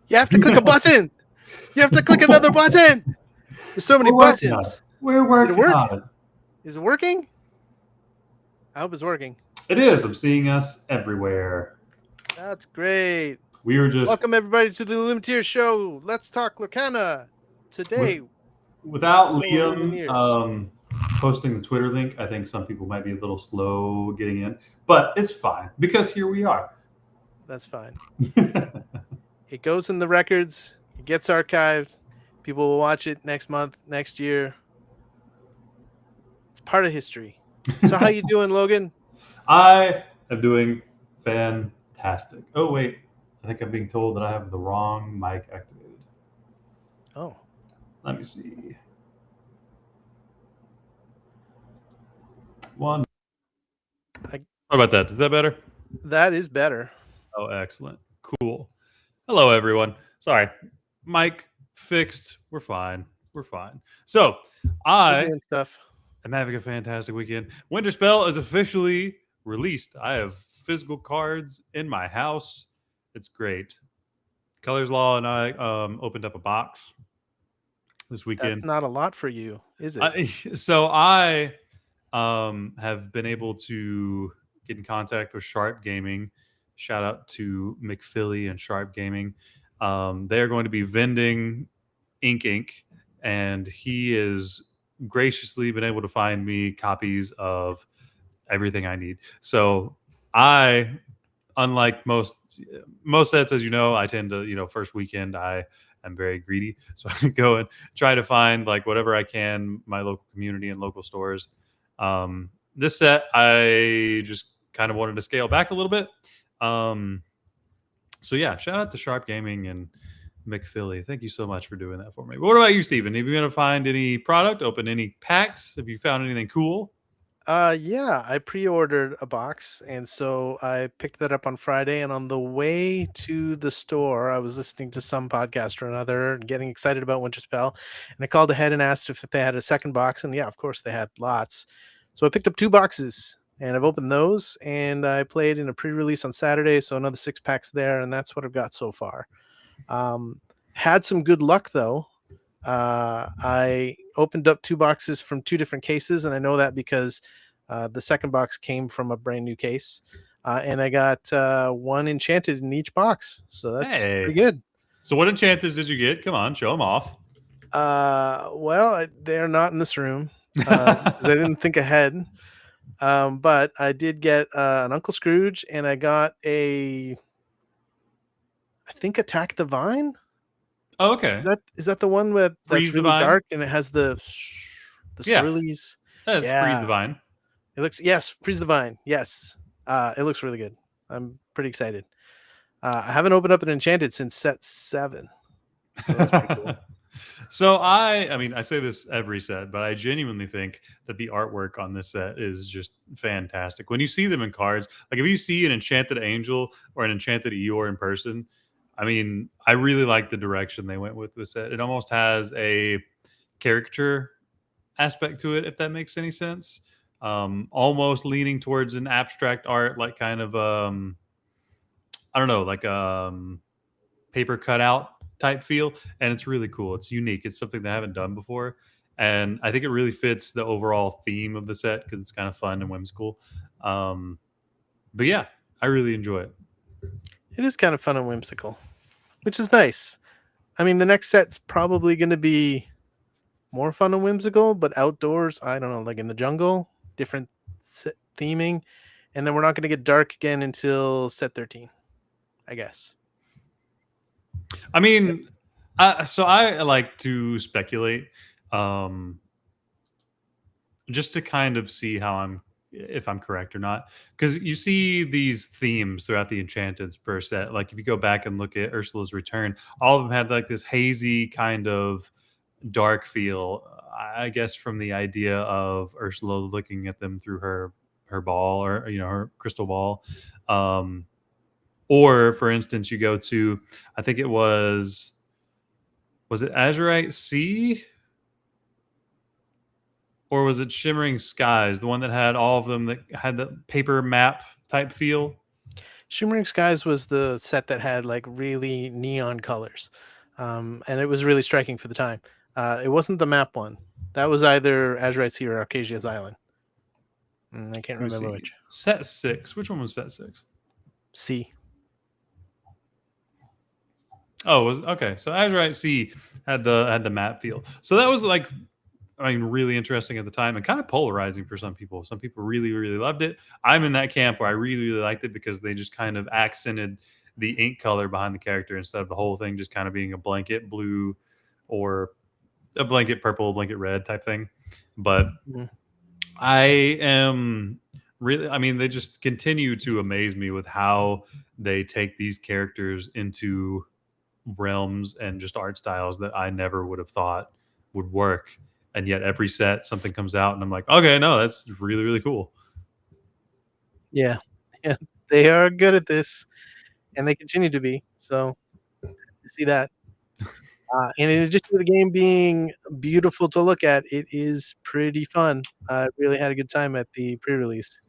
You have to click a button. You have to click another button. There's so many buttons. We're Did it working work? on it. Is it working? I hope it's working. It is. I'm seeing us everywhere. That's great. We were just Welcome everybody to the Limiteer Show. Let's talk Lorcana. Today, without full of Liam Lumineers. posting the Twitter link. I think some people might be a little slow getting in, but it's fine because here we are. That's fine. It goes in the records. It gets archived. People will watch it next month, next year. It's part of history. So how you doing, Logan? I am doing fantastic. Oh wait, I think I'm being told that I have the wrong mic activated. Oh, Let me see. One. What about that? Is that better? that is better. Oh, excellent. Cool. Hello, everyone. Sorry. Mic fixed. We're fine. We're fine. So, We're I doing stuff. am having a fantastic weekend. Winterspell is officially released. I have physical cards in my house. It's great. Colors Law and I opened up a box this weekend. That's not a lot for you, is it? I have been able to get in contact with Sharp Gaming. Shout out to McPhilly and Sharp Gaming. They are going to be vending Ink, and he has graciously been able to find me copies of everything I need. So I, unlike most sets, as you know, I tend to, first weekend I am very greedy, so I go and try to find like whatever I can, my local community and local stores. This set, I just kind of wanted to scale back a little bit. So yeah, shout out to Sharp Gaming and McPhilly. Thank you so much for doing that for me. But what about you, Steven? Have you going to find any product, open any packs? Have you found anything cool? Yeah, I pre-ordered a box, and so I picked that up on Friday. And on the way to the store, I was listening to some podcast or another, and getting excited about Winterspell, and I called ahead and asked if they had a second box, and yeah, of course they had lots. So I picked up 2 boxes, and I've opened those, and I played in a pre-release on Saturday, so another 6 packs there, and that's what I've got so far. Had some good luck though. I opened up 2 boxes from 2 different cases, and I know that because the second box came from a brand new case, and I got 1 enchanted in each box, so that's pretty good. So what enchanters did you get? Come on, show them off. Well, they're not in this room because I didn't think ahead. But I did get an Uncle Scrooge, and I got I think Attack the Vine. Oh, okay. Is that the one that's Freeze the really Vine? dark and it has the Yeah. swirlies? That's Freeze the Vine. It looks Freeze the Vine. Yes. It looks really good. I'm pretty excited. I haven't opened up an enchanted since set 7. So that's pretty cool. So I mean, I say this every set, but I genuinely think that the artwork on this set is just fantastic. When you see them in cards, like if you see an enchanted angel or an enchanted Eeyore in person, I mean, I really like the direction they went with this set. It almost has a caricature aspect to it, if that makes any sense. Almost leaning towards an abstract art, like kind of I don't know, like paper cutout type feel, and it's really cool. It's unique. It's something they haven't done before, and I think it really fits the overall theme of the set because it's kind of fun and whimsical. But yeah, I really enjoy it. It is kind of fun and whimsical, which is nice. I mean, the next set's probably going to be more fun and whimsical, but outdoors, I don't know, like in the jungle, different theming, and then we're not going to get dark again until set 13, I guess. I mean, so I like to speculate, just to kind of see if I'm correct or not, because you see these themes throughout the Enchanteds per set. Like if you go back and look at Ursula's Return, all of them had like this hazy kind of dark feel. I guess from the idea of Ursula looking at them through her ball, or her crystal ball. Or, for instance, you go to, I think it was it Azurite Sea? Or was it Shimmering Skies, the one that had all of them that had the paper map type feel? Shimmering Skies was the set that had like really neon colors, and it was really striking for the time. It wasn't the map one. That was either Azurite Sea or Arcasia's Island. I can't Let me remember see. which. Set 6. Which one was set 6? Sea. Oh, was okay. So Azurite Sea had the map feel. So that was like, I mean, really interesting at the time and kind of polarizing for some people. Some people really, really loved it. I'm in that camp where I really, really liked it because they just kind of accented the ink color behind the character instead of the whole thing just kind of being a blanket blue or a blanket purple, blanket red type thing. But Mhm. I am really, I mean, they just continue to amaze me with how they take these characters into realms and just art styles that I never would have thought would work. And yet every set something comes out and I'm like, okay, no, that's really, really cool. Yeah, yeah, they are good at this, and they continue to be. So you see that. And in addition to the game being beautiful to look at, it is pretty fun. I really had a good time at the pre-release.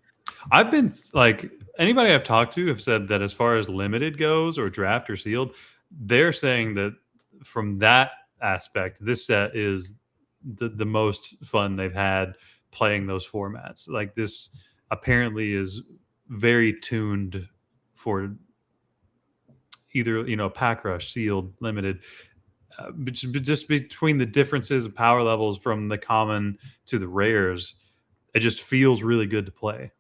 I've been like, anybody I've talked to have said that as far as limited goes or draft or sealed, they're saying that from that aspect, this set is the most fun they've had playing those formats. Like this apparently is very tuned for either, pack rush, sealed, limited, but just between the differences of power levels from the common to the rares, it just feels really good to play.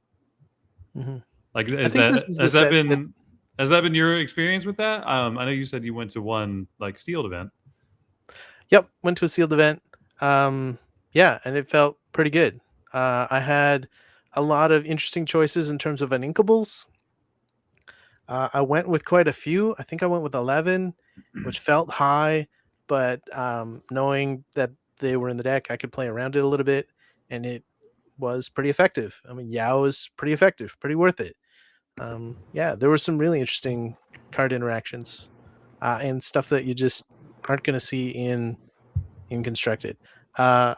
Mhm. Like, I is think this that is the has that set that been has that been your experience with that? I know you said you went to one like sealed event. Yep, went to a sealed event. Um, yeah, and it felt pretty good. I had a lot of interesting choices in terms of uninkables. I went with quite a few. I think I went with 11, which felt high, but knowing that they were in the deck, I could play around it a little bit, and it was pretty effective. I mean, Yao is pretty effective, pretty worth it. Yeah, there were some really interesting card interactions and stuff that you just aren't going to see in constructed. Uh,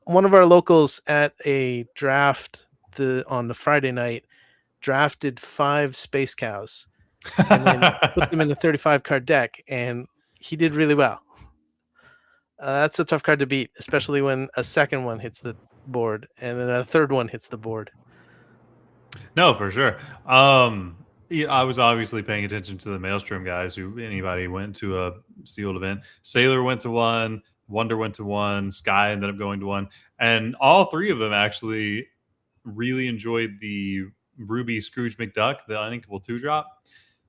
One of our locals at a draft on the Friday night drafted 5 space cows and then put them in the 35 card deck, and he did really well. That's a tough card to beat, especially when a second one hits the board and then a third one hits the board. No, for sure. Yeah, I was obviously paying attention to the Maelstrom guys. Who anybody went to a sealed event? Sailor went to one. Wonder went to one. Sky ended up going to one, and all three of them actually really enjoyed the Ruby Scrooge McDuck, the uninkable 2-drop.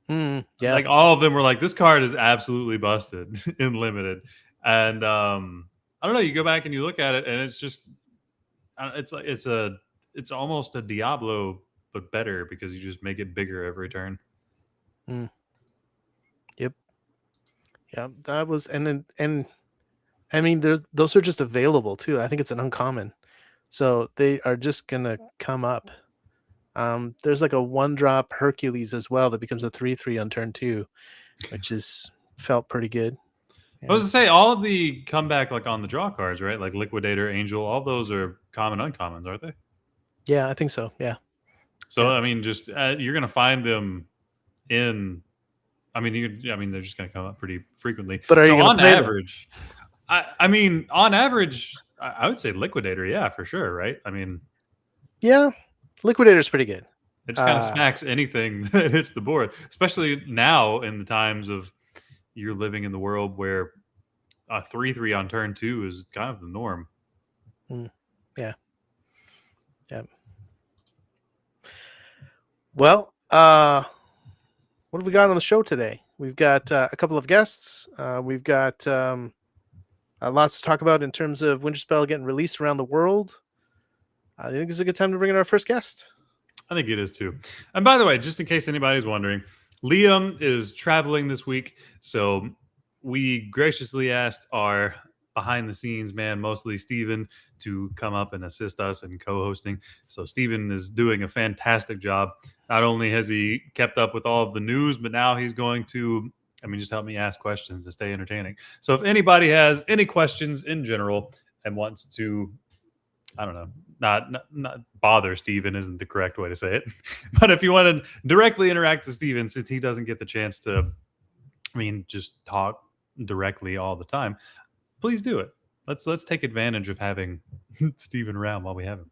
Yeah. Like all of them were like, this card is absolutely busted in limited. And I don't know, you go back and you look at it and it's just it's like it's almost a Diablo but better because you just make it bigger every turn. Mm, yep. Yeah. That was and I mean there's those are just available too. I think it's an uncommon. So they are just gonna come up. There's like a 1-drop Hercules as well that becomes a 3/3 on turn 2, which is felt pretty good. I was Yeah. to say all of the comeback like on the draw cards, right? Like Liquidator, Angel, all those are common uncommons, aren't they? Yeah, I think so. Yeah. So Yeah. I mean, just you're gonna find them in. I mean, they're just gonna come up pretty frequently. But are you So gonna on play them? average, I mean, on average, I would say Liquidator, yeah, for sure, right? I mean, Yeah. Liquidator's pretty good. it just kind of Uh smacks anything that hits the board, especially now in the times of you're living in the world where a 3/3 on turn 2 is kind of the norm. mm, yeah. Yeah. Well, what have we got on the show today? We've got a couple of guests. We've got lots to talk about in terms of Winterspell getting released around the world. I think this is a good time to bring in our first guest. I think it is too. And by the way, just in case anybody's wondering, Liam is traveling this week. So we graciously asked our behind the scenes man, mostly Steven, to come up and assist us in co hosting. So Steven is doing a fantastic job. Not only has he kept up with all of the news, but now he's going to, I mean, just help me ask questions to stay entertaining. So if anybody has any questions in general and wants to, I don't know, not bother Steven isn't the correct way to say it. But if you want to directly interact with Steven, since he doesn't get the chance to, I mean, just talk directly all the time, please do it. Let's take advantage of having Steven around while we have him.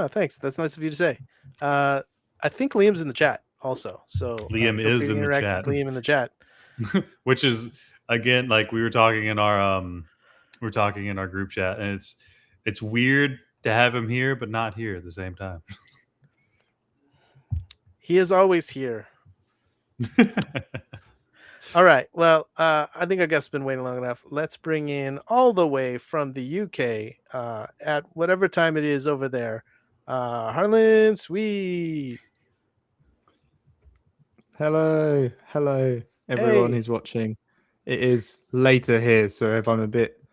Thanks. That's nice of you to say. I think Liam's in the chat also. So Liam feel free is to in the interact chat. with Liam in the chat. Which is again like we were talking in our group chat, and it's weird to have him here but not here at the same time. He is always here. All right. Well, I think our guest's been waiting long enough. Let's bring in all the way from the UK at whatever time it is over there. Harlon Sweet. Hello, everyone Hey. who's watching. It is later here, so if I'm a bit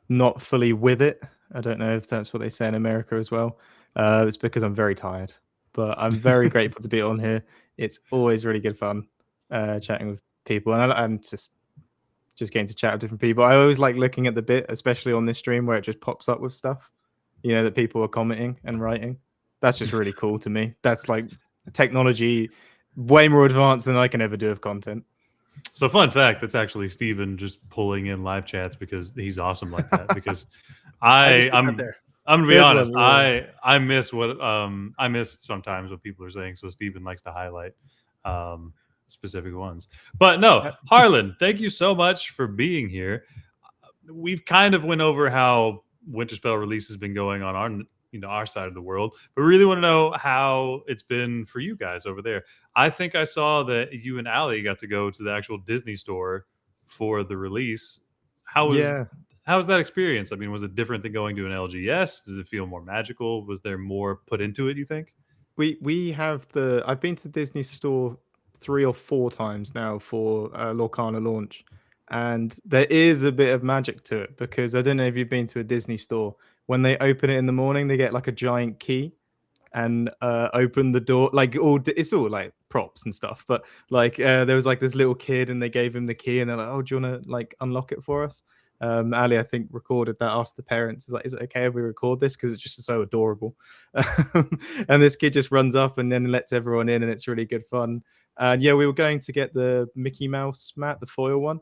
not fully with it, I don't know if that's what they say in America as well. It's because I'm very tired, but I'm very grateful to be on here. It's always really good fun chatting with people, and I'm just getting to chat with different people. I always like looking at the bit, especially on this stream where it just pops up with stuff, that people are commenting and writing. That's just really cool to me. That's like technology way more advanced than I can ever do of content. So fun fact, that's actually Steven just pulling in live chats because he's awesome like that. Because I'm gonna be honest, I miss what I miss sometimes what people are saying. So Steven likes to highlight specific ones. But no, Harlon, thank you so much for being here. We've kind of went over how Winterspell release has been going on our side of the world, but really want to know how it's been for you guys over there. I think I saw that you and Ali got to go to the actual Disney store for the release. How was that experience? I mean, was it different than going to an LGS? Does it feel more magical? Was there more put into it, you think? We have I've been to Disney store 3 or 4 times now for Lorcana launch, and there is a bit of magic to it because I don't know if you've been to a Disney store. When they open it in the morning, they get like a giant key and open the door. Like it's all like props and stuff, but like there was like this little kid and they gave him the key and they're like, "Oh, do you want to like unlock it for us?" Ali, I think, recorded that. Asked the parents, "Is it okay if we record this? Because it's just so adorable." And this kid just runs up and then lets everyone in, and it's really good fun. And yeah, we were going to get the Mickey Mouse mat, the foil one,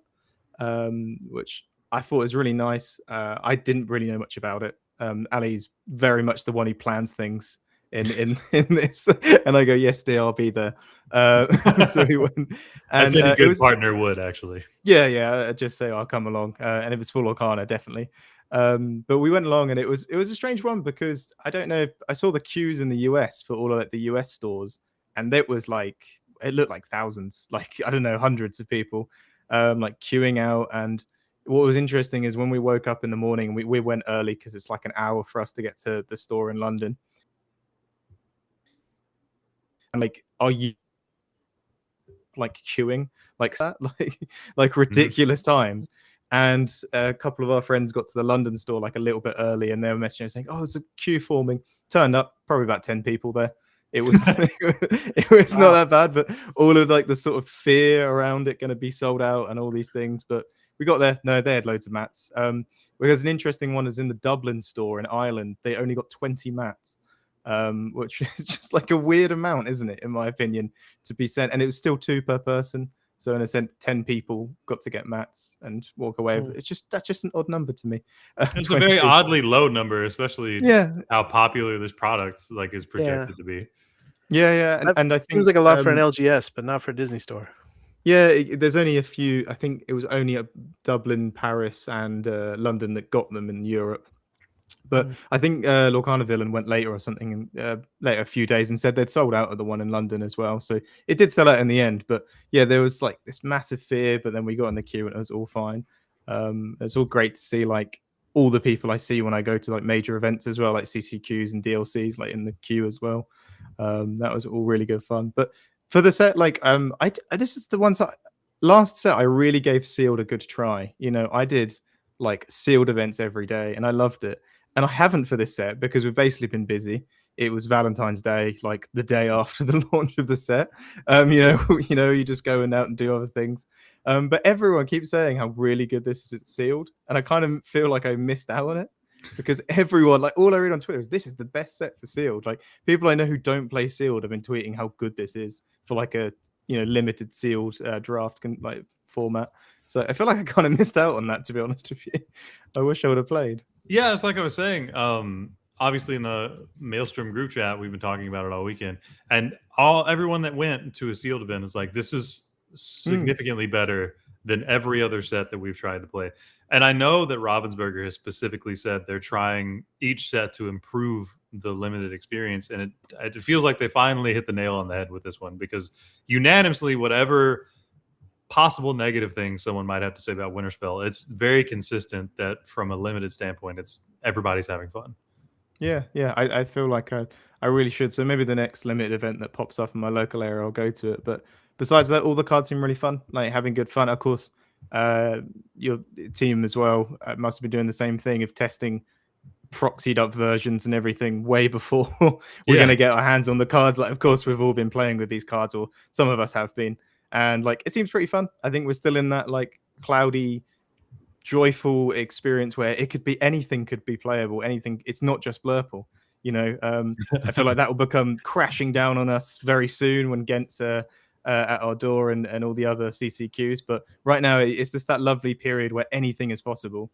which I thought was really nice. I didn't really know much about it. Ali's very much the one who plans things in this, and I go, "Yes, dear, I'll be there." So we went, and any good partner would actually. Yeah. I'd just say I'll come along, and it was full Lorcana, definitely. But we went along, and it was a strange one because I don't know. I saw the queues in the US for all of like, the US stores, and it looked like thousands, like I don't know, hundreds of people, like queuing out. And what was interesting is when we woke up in the morning, we went early because it's like an hour for us to get to the store in London. And like, are you like queuing like that, like ridiculous times? And a couple of our friends got to the London store like a little bit early, and they were messaging saying, "Oh, there's a queue forming." Turned up, probably about 10 people there. It was it was not that bad, but all of like the sort of fear around it going to be sold out and all these things. But we got there. No, they had loads of mats. Because an interesting one is in the Dublin store in Ireland, they only got 20 mats, which is just like a weird amount, isn't it? In my opinion, to be sent, and it was still 2 per person. So in a sense, 10 people got to get mats and walk away. That's just an odd number to me. It's 20. A very oddly low number, especially how popular this product like is projected to be. Yeah, and I think seems like a lot for an LGS, but not for a Disney store. Yeah, there's only a few. I think it was only Dublin, Paris, and London that got them in Europe. But I think Lorcana Villain went later or something, later a few days, and said they'd sold out of the one in London as well. So it did sell out in the end. But yeah, there was like this massive fear, but then we got in the queue and it was all fine. It's all great to see like all the people I see when I go to like major events as well, like CCQs and DLCs, like in the queue as well. That was all really good fun. But for the set, like this is the one last set I really gave sealed a good try. I did like sealed events every day and I loved it. And I haven't for this set because we've basically been busy. It was Valentine's Day, like the day after the launch of the set. You just go out and do other things. But everyone keeps saying how really good this is at sealed, and I kind of feel like I missed out on it. because everyone, like all I read on Twitter is this is the best set for sealed. Like people I know who don't play sealed have been tweeting how good this is for like a limited sealed draft like format. So I feel like I kind of missed out on that, to be honest with you. I wish I would have played. Yeah, it's like I was saying. Obviously, in the Maelstrom group chat, we've been talking about it all weekend, and everyone that went to a sealed event is like, "This is significantly better than every other set that we've tried to play." And I know that Ravensburger has specifically said they're trying each set to improve the limited experience, and it feels like they finally hit the nail on the head with this one, because unanimously, whatever possible negative things someone might have to say about Winterspell, it's very consistent that from a limited standpoint, it's everybody's having fun. Yeah, I feel like I really should. So maybe the next limited event that pops up in my local area, I'll go to it. But besides that, all the cards seem really fun, like having good fun. Of course, your team as well must have been doing the same thing of testing proxied up versions and everything way before we're going to get our hands on the cards. Like, of course, we've all been playing with these cards, or some of us have been. And like, it seems pretty fun. I think we're still in that like cloudy, joyful experience where it could be anything could be playable. Anything. It's not just Blurple. I feel like that will become crashing down on us very soon when Gent's at our door and all the other CCQs. But right now, it's just that lovely period where anything is possible.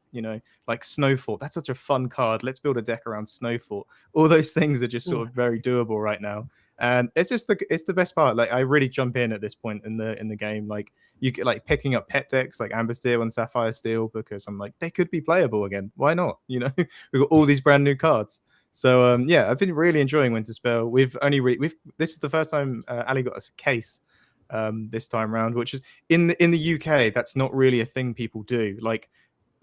Like Snowfall. That's such a fun card. Let's build a deck around Snowfall. All those things are just sort of very doable right now. And it's just the best part. Like I really jump in at this point in the game. Like you get like picking up pet decks like Amber Steel and Sapphire Steel because I'm like, they could be playable again. Why not? We've got all these brand new cards. So I've been really enjoying Winterspell. This is the first time Ali got us a case this time around, which is in the UK. That's not really a thing people do. Like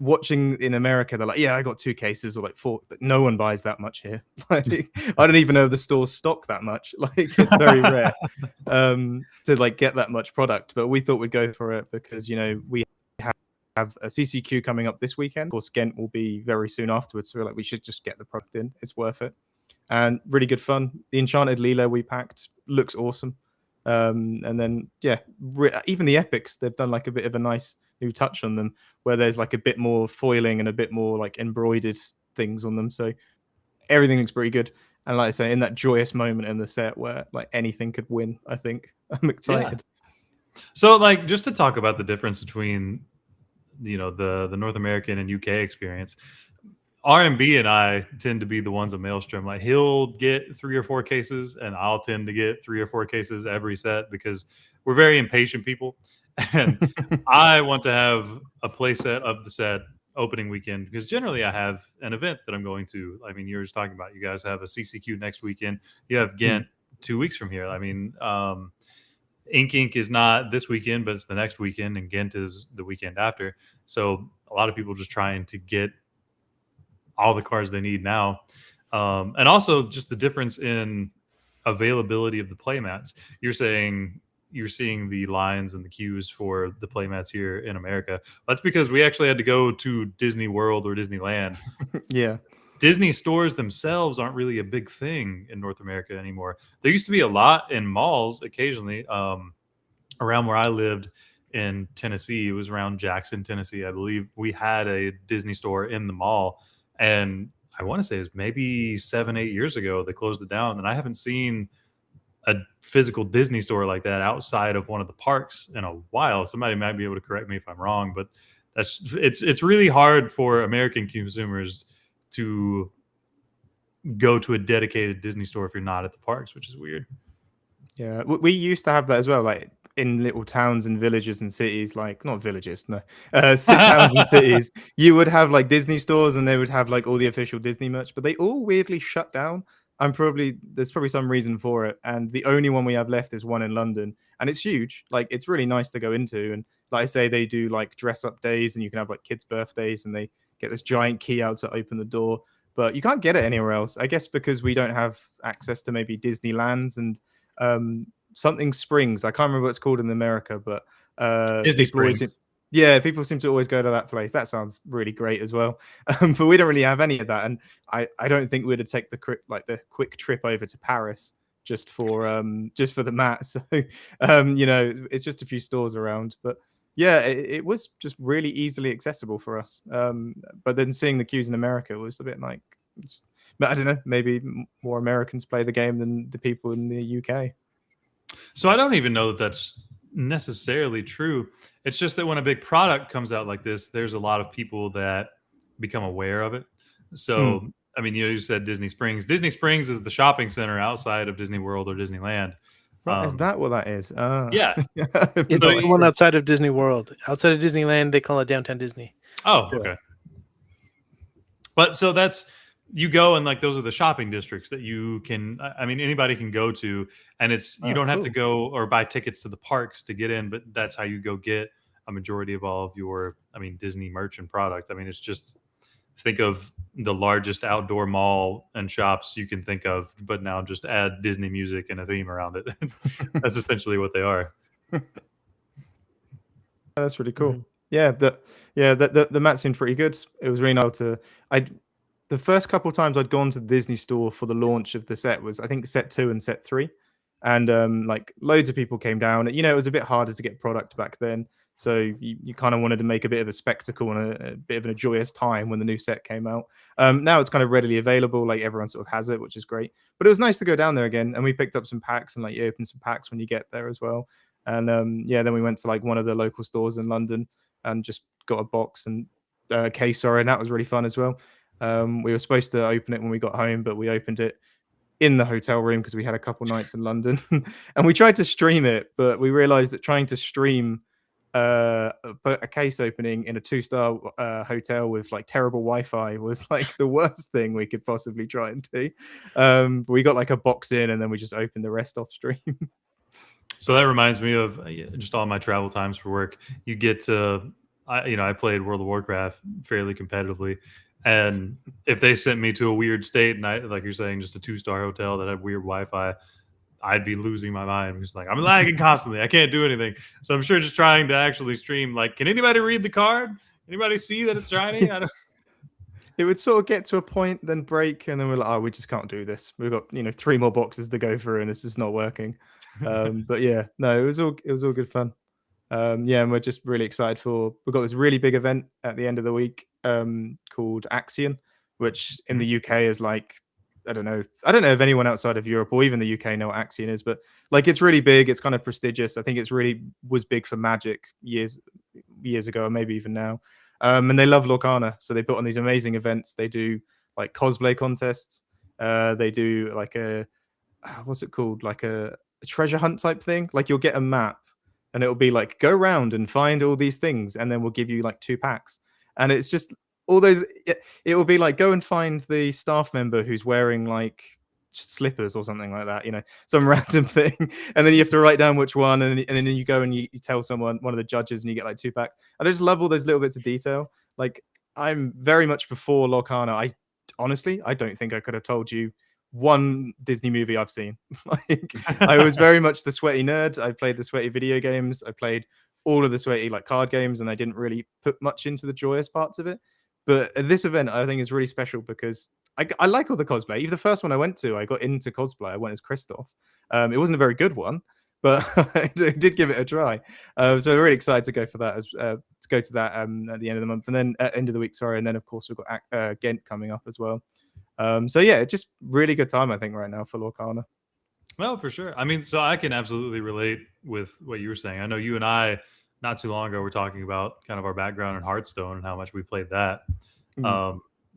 watching in America, they're like, yeah, I got 2 cases or like 4. No one buys that much here. Like, I don't even know if the stores stock that much. Like it's very rare to like get that much product. But we thought we'd go for it because we have a CCQ coming up this weekend. Of course, Ghent will be very soon afterwards. So we're like, we should just get the product in. It's worth it. And really good fun. The Enchanted Leela we packed looks awesome. And then even the epics, they've done like a bit of a nice new touch on them where there's like a bit more foiling and a bit more like embroidered things on them. So everything looks pretty good. And like I say, in that joyous moment in the set where like anything could win, I think I'm excited. Yeah. So like, just to talk about the difference between the North American and UK experience, RMB and I tend to be the ones at Maelstrom. Like he'll get 3 or 4 cases, and I'll tend to get 3 or 4 cases every set because we're very impatient people, and I want to have a play set of the set opening weekend because generally I have an event that I'm going to. I mean, you were just talking about you guys have a CCQ next weekend. You have Ghent 2 weeks from here. I mean, Ink is not this weekend, but it's the next weekend, and Ghent is the weekend after. So a lot of people just trying to get all the cards they need now. And also just the difference in availability of the playmats. You're saying you're seeing the lines and the queues for the playmats here in America. That's because we actually had to go to Disney World or Disneyland. Yeah. Disney stores themselves aren't really a big thing in North America anymore. There used to be a lot in malls occasionally. Around where I lived in Tennessee, it was around Jackson, Tennessee, I believe. We had a Disney store in the mall. And I want to say it's maybe 7-8 years ago they closed it down, and I haven't seen a physical Disney store like that outside of one of the parks in a while. Somebody might be able to correct me if I'm wrong, but it's really hard for American consumers to go to a dedicated Disney store if you're not at the parks, which is weird. Yeah, we used to have that as well, like in little towns and villages and cities, like not villages, no, towns and cities. You would have like Disney stores, and they would have like all the official Disney merch, but they all weirdly shut down. There's probably some reason for it, and the only one we have left is one in London, and it's huge. Like it's really nice to go into, and like I say, they do like dress up days, and you can have like kids' birthdays, and they get this giant key out to open the door. But you can't get it anywhere else, I guess, because we don't have access to maybe Disneylands and something Springs. I can't remember what it's called in America, but Disney Springs. People seem to always go to that place. That sounds really great as well. But we don't really have any of that, and I don't think we'd take the quick trip over to Paris just for the mat. So it's just a few stores around. But yeah, it was just really easily accessible for us. But then seeing the queues in America was a bit like, but I don't know, maybe more Americans play the game than the people in the UK. So I don't even know that that's necessarily true. It's just that when a big product comes out like this, there's a lot of people that become aware of it. So, I mean, you said Disney Springs. Disney Springs is the shopping center outside of Disney World or Disneyland. Right, is that what that is? Yeah. It's So the one outside of Disney World. Outside of Disneyland, they call it Downtown Disney. Oh, Still. okay. But so that's, you go and like those are the shopping districts that you can, I mean, anybody can go to, and it's, you don't have to go or buy tickets to the parks to get in, but that's how you go get a majority of all of your, I mean, Disney merch and product. I mean, it's just, think of the largest outdoor mall and shops you can think of, but now just add Disney music and a theme around it. That's essentially what they are. That's really cool. The mat seemed pretty good. It was really nice to. The first couple of times I'd gone to the Disney store for the launch of the set was, I think, set 2 and set 3, and like loads of people came down. You know, it was a bit harder to get product back then, so you kind of wanted to make a bit of a spectacle and a bit of a joyous time when the new set came out. Now it's kind of readily available, like everyone sort of has it, which is great. But it was nice to go down there again, and we picked up some packs, and like you open some packs when you get there as well. And then we went to like one of the local stores in London and just got a box and case, and that was really fun as well. We were supposed to open it when we got home, but we opened it in the hotel room because we had a couple nights in London. And we tried to stream it, but we realized that trying to stream a case opening in a 2-star hotel with like terrible Wi-Fi was like the worst thing we could possibly try and do. But we got like a box in, and then we just opened the rest off stream. So that reminds me of just all my travel times for work. You get to, I played World of Warcraft fairly competitively, and if they sent me to a weird state, and I, like you're saying, just a 2-star hotel that had weird Wi-Fi, I'd be losing my mind. It's like I'm lagging constantly. I can't do anything. So I'm sure just trying to actually stream, like, can anybody read the card? Anybody see that it's shiny? I don't. It would sort of get to a point, then break, and then we're like, oh, we just can't do this. We've got 3 more boxes to go through, and it's just not working. But yeah, no, it was all good fun. And we're just really excited we've got this really big event at the end of the week called Axion, which in the UK is like, I don't know if anyone outside of Europe or even the UK know what Axion is, but like it's really big. It's kind of prestigious. I think it's really was big for Magic years ago, or maybe even now. And they love Lorcana, so they put on these amazing events. They do like cosplay contests. They do like what's it called? Like a treasure hunt type thing. Like you'll get a map, and it'll be like, go around and find all these things, and then we'll give you like 2 packs. And it's just all those. It will be like, go and find the staff member who's wearing like slippers or something like that, some random thing, and then you have to write down which one, and then you go and you tell one of the judges, and you get like 2 packs. I just love all those little bits of detail. Like I'm very much before Lorcana. I honestly don't think I could have told you one Disney movie I've seen. Like I was very much the sweaty nerd. I played the sweaty video games. I played all of the sweaty like card games, and I didn't really put much into the joyous parts of it. But this event I think is really special because I like all the cosplay. Even the first one I went to, I got into cosplay. I went as Kristoff. It wasn't a very good one, but I did give it a try. So we're really excited to go for that, to go to that at the end of the month, and then at end of the week. Sorry, and then of course we've got Ghent coming up as well. So yeah, just really good time I think right now for Lorcana. Well, for sure. I mean, so I can absolutely relate with what you were saying. I know you and I, not too long ago, were talking about kind of our background in Hearthstone and how much we played that.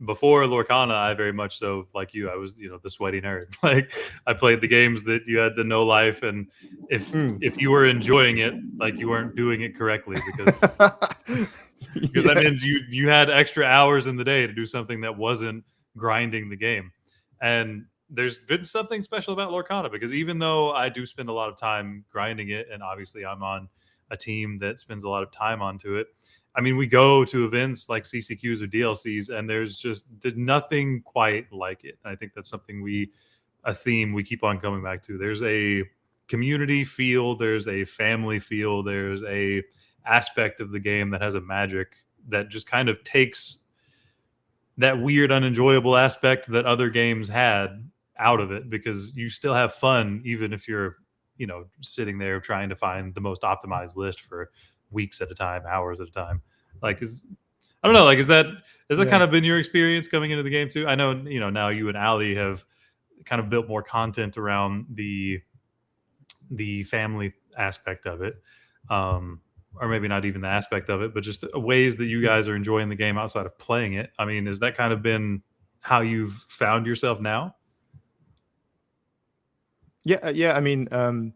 Before Lorcana, I very much so, like you, I was, the sweaty nerd. Like I played the games that you had to know life, and if you were enjoying it, like you weren't doing it correctly because that means you had extra hours in the day to do something that wasn't grinding the game. And there's been something special about Lorcana because even though I do spend a lot of time grinding it, and obviously I'm on a team that spends a lot of time onto it, I mean, we go to events like CCQs or DLCs, and there's nothing quite like it. And I think that's something a theme we keep on coming back to. There's a community feel, there's a family feel, there's a aspect of the game that has a magic that just kind of takes that weird, unenjoyable aspect that other games had out of it, because you still have fun even if you're, sitting there trying to find the most optimized list for weeks at a time, hours at a time. Like, I don't know. Like, is that kind of been your experience coming into the game too? I know, now you and Ali have kind of built more content around the family aspect of it, or maybe not even the aspect of it, but just ways that you guys are enjoying the game outside of playing it. I mean, has that kind of been how you've found yourself now? Yeah. I mean, when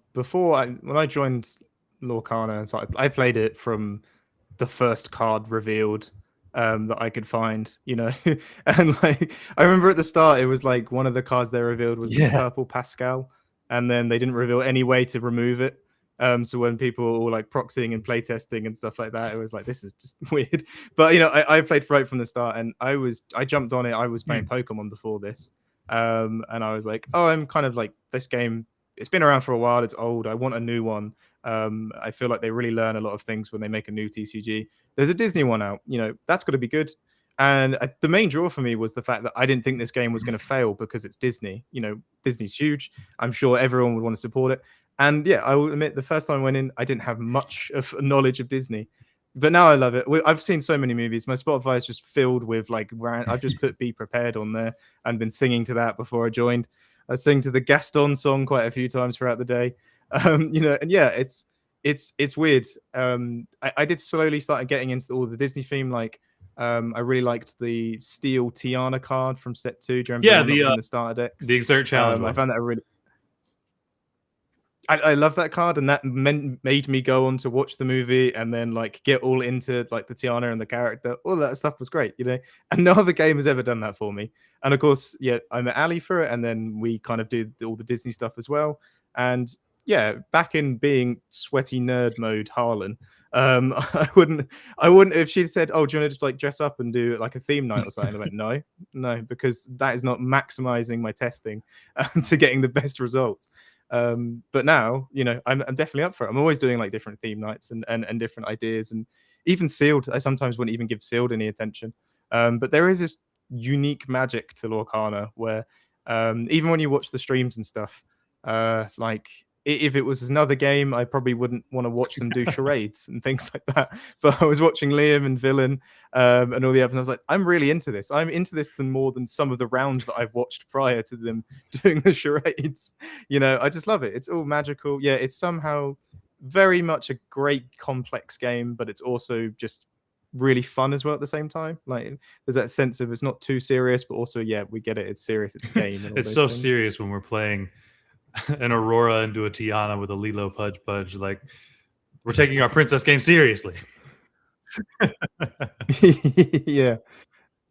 I joined Lorcana, so I played it from the first card revealed that I could find, and like I remember at the start, it was like one of the cards they revealed was the purple Pascal, and then they didn't reveal any way to remove it. So when people were like proxying and playtesting and stuff like that, it was like, this is just weird. But I played right from the start, and I jumped on it. I was playing Pokemon before this, and I was like, oh, I'm kind of like, this game, it's been around for a while, it's old, I want a new one. I feel like they really learn a lot of things when they make a new TCG. There's a Disney one out, that's got to be good. And the main draw for me was the fact that I didn't think this game was going to fail because it's Disney. Disney's huge. I'm sure everyone would want to support it. And yeah, I will admit, the first time I went in, I didn't have much of knowledge of Disney. But now I love it. I've seen so many movies. My Spotify is just filled with like, I've just put Be Prepared on there and been singing to that before I joined. I sing to the Gaston song quite a few times throughout the day. And yeah, it's weird. I did slowly start getting into all the Disney theme. Like, I really liked the Steel Tiana card from set 2. Do you remember in the starter decks? The Exert Challenge. I found that I love that card, and that made me go on to watch the movie and then like get all into like the Tiana and the character. All that stuff was great, and no other game has ever done that for me. And of course, yeah, I met Ali for it, and then we kind of do all the Disney stuff as well. And yeah, back in being sweaty nerd mode, Harlon, I wouldn't if she said, oh, do you want to just like dress up and do like a theme night or something? I went, no, because that is not maximizing my testing to getting the best results. But now, I'm definitely up for it. I'm always doing like different theme nights and different ideas, and even Sealed, I sometimes wouldn't even give Sealed any attention. But there is this unique magic to Lorcana where even when you watch the streams and stuff, like if it was another game, I probably wouldn't want to watch them do charades and things like that. But I was watching Liam and Villain and all the others, and I was like, I'm really into this. I'm into this more than some of the rounds that I've watched prior to them doing the charades. I just love it. It's all magical. Yeah, it's somehow very much a great complex game, but it's also just really fun as well at the same time. Like, there's that sense of it's not too serious, but also, yeah, we get it. It's serious. It's a game. And all it's those so things. Serious when we're playing an Aurora into a Tiana with a Lilo Pudge. Like, we're taking our princess game seriously. yeah.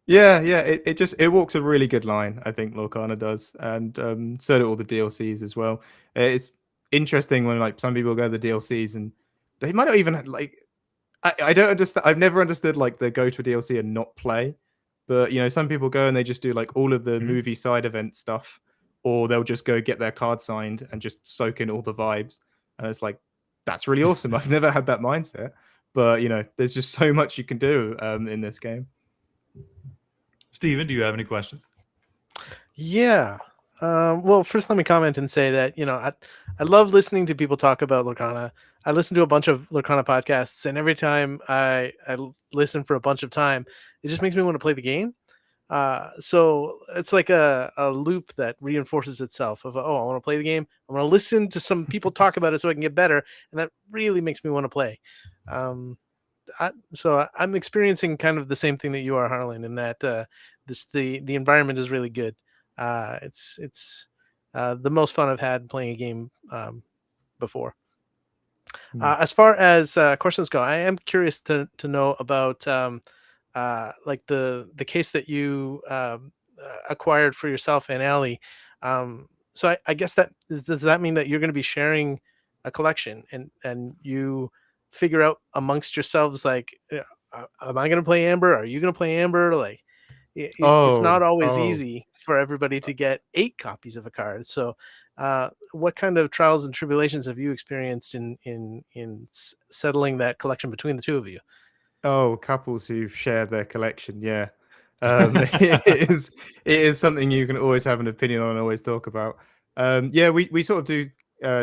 It walks a really good line, I think Lorcana does, and so do all the DLCs as well. It's interesting when like some people go to the DLCs and they might not even like. I don't understand. I've never understood like the go to a DLC and not play, but some people go and they just do like all of the movie side event stuff, or they'll just go get their card signed and just soak in all the vibes. And it's like, that's really awesome. I've never had that mindset, but there's just so much you can do in this game. Steven, do you have any questions? Yeah. Well, first let me comment and say that, I love listening to people talk about Lorcana. I listen to a bunch of Lorcana podcasts, and every time I listen for a bunch of time, it just makes me want to play the game. So it's like a loop that reinforces itself of, oh, I want to play the game. I want to listen to some people talk about it so I can get better. And that really makes me want to play. So I'm experiencing kind of the same thing that you are, Harlan, in that the environment is really good. It's the most fun I've had playing a game before. As far as questions go, I am curious to know about like the case that you acquired for yourself and Ali. So I guess does that mean that you're going to be sharing a collection and you figure out amongst yourselves, like, am I going to play Amber? Are you going to play Amber? Like, it's not always easy for everybody to get 8 copies of a card. So what kind of trials and tribulations have you experienced in settling that collection between the two of you? Oh, couples who share their collection, yeah. It is something you can always have an opinion on and always talk about. Yeah, we sort of do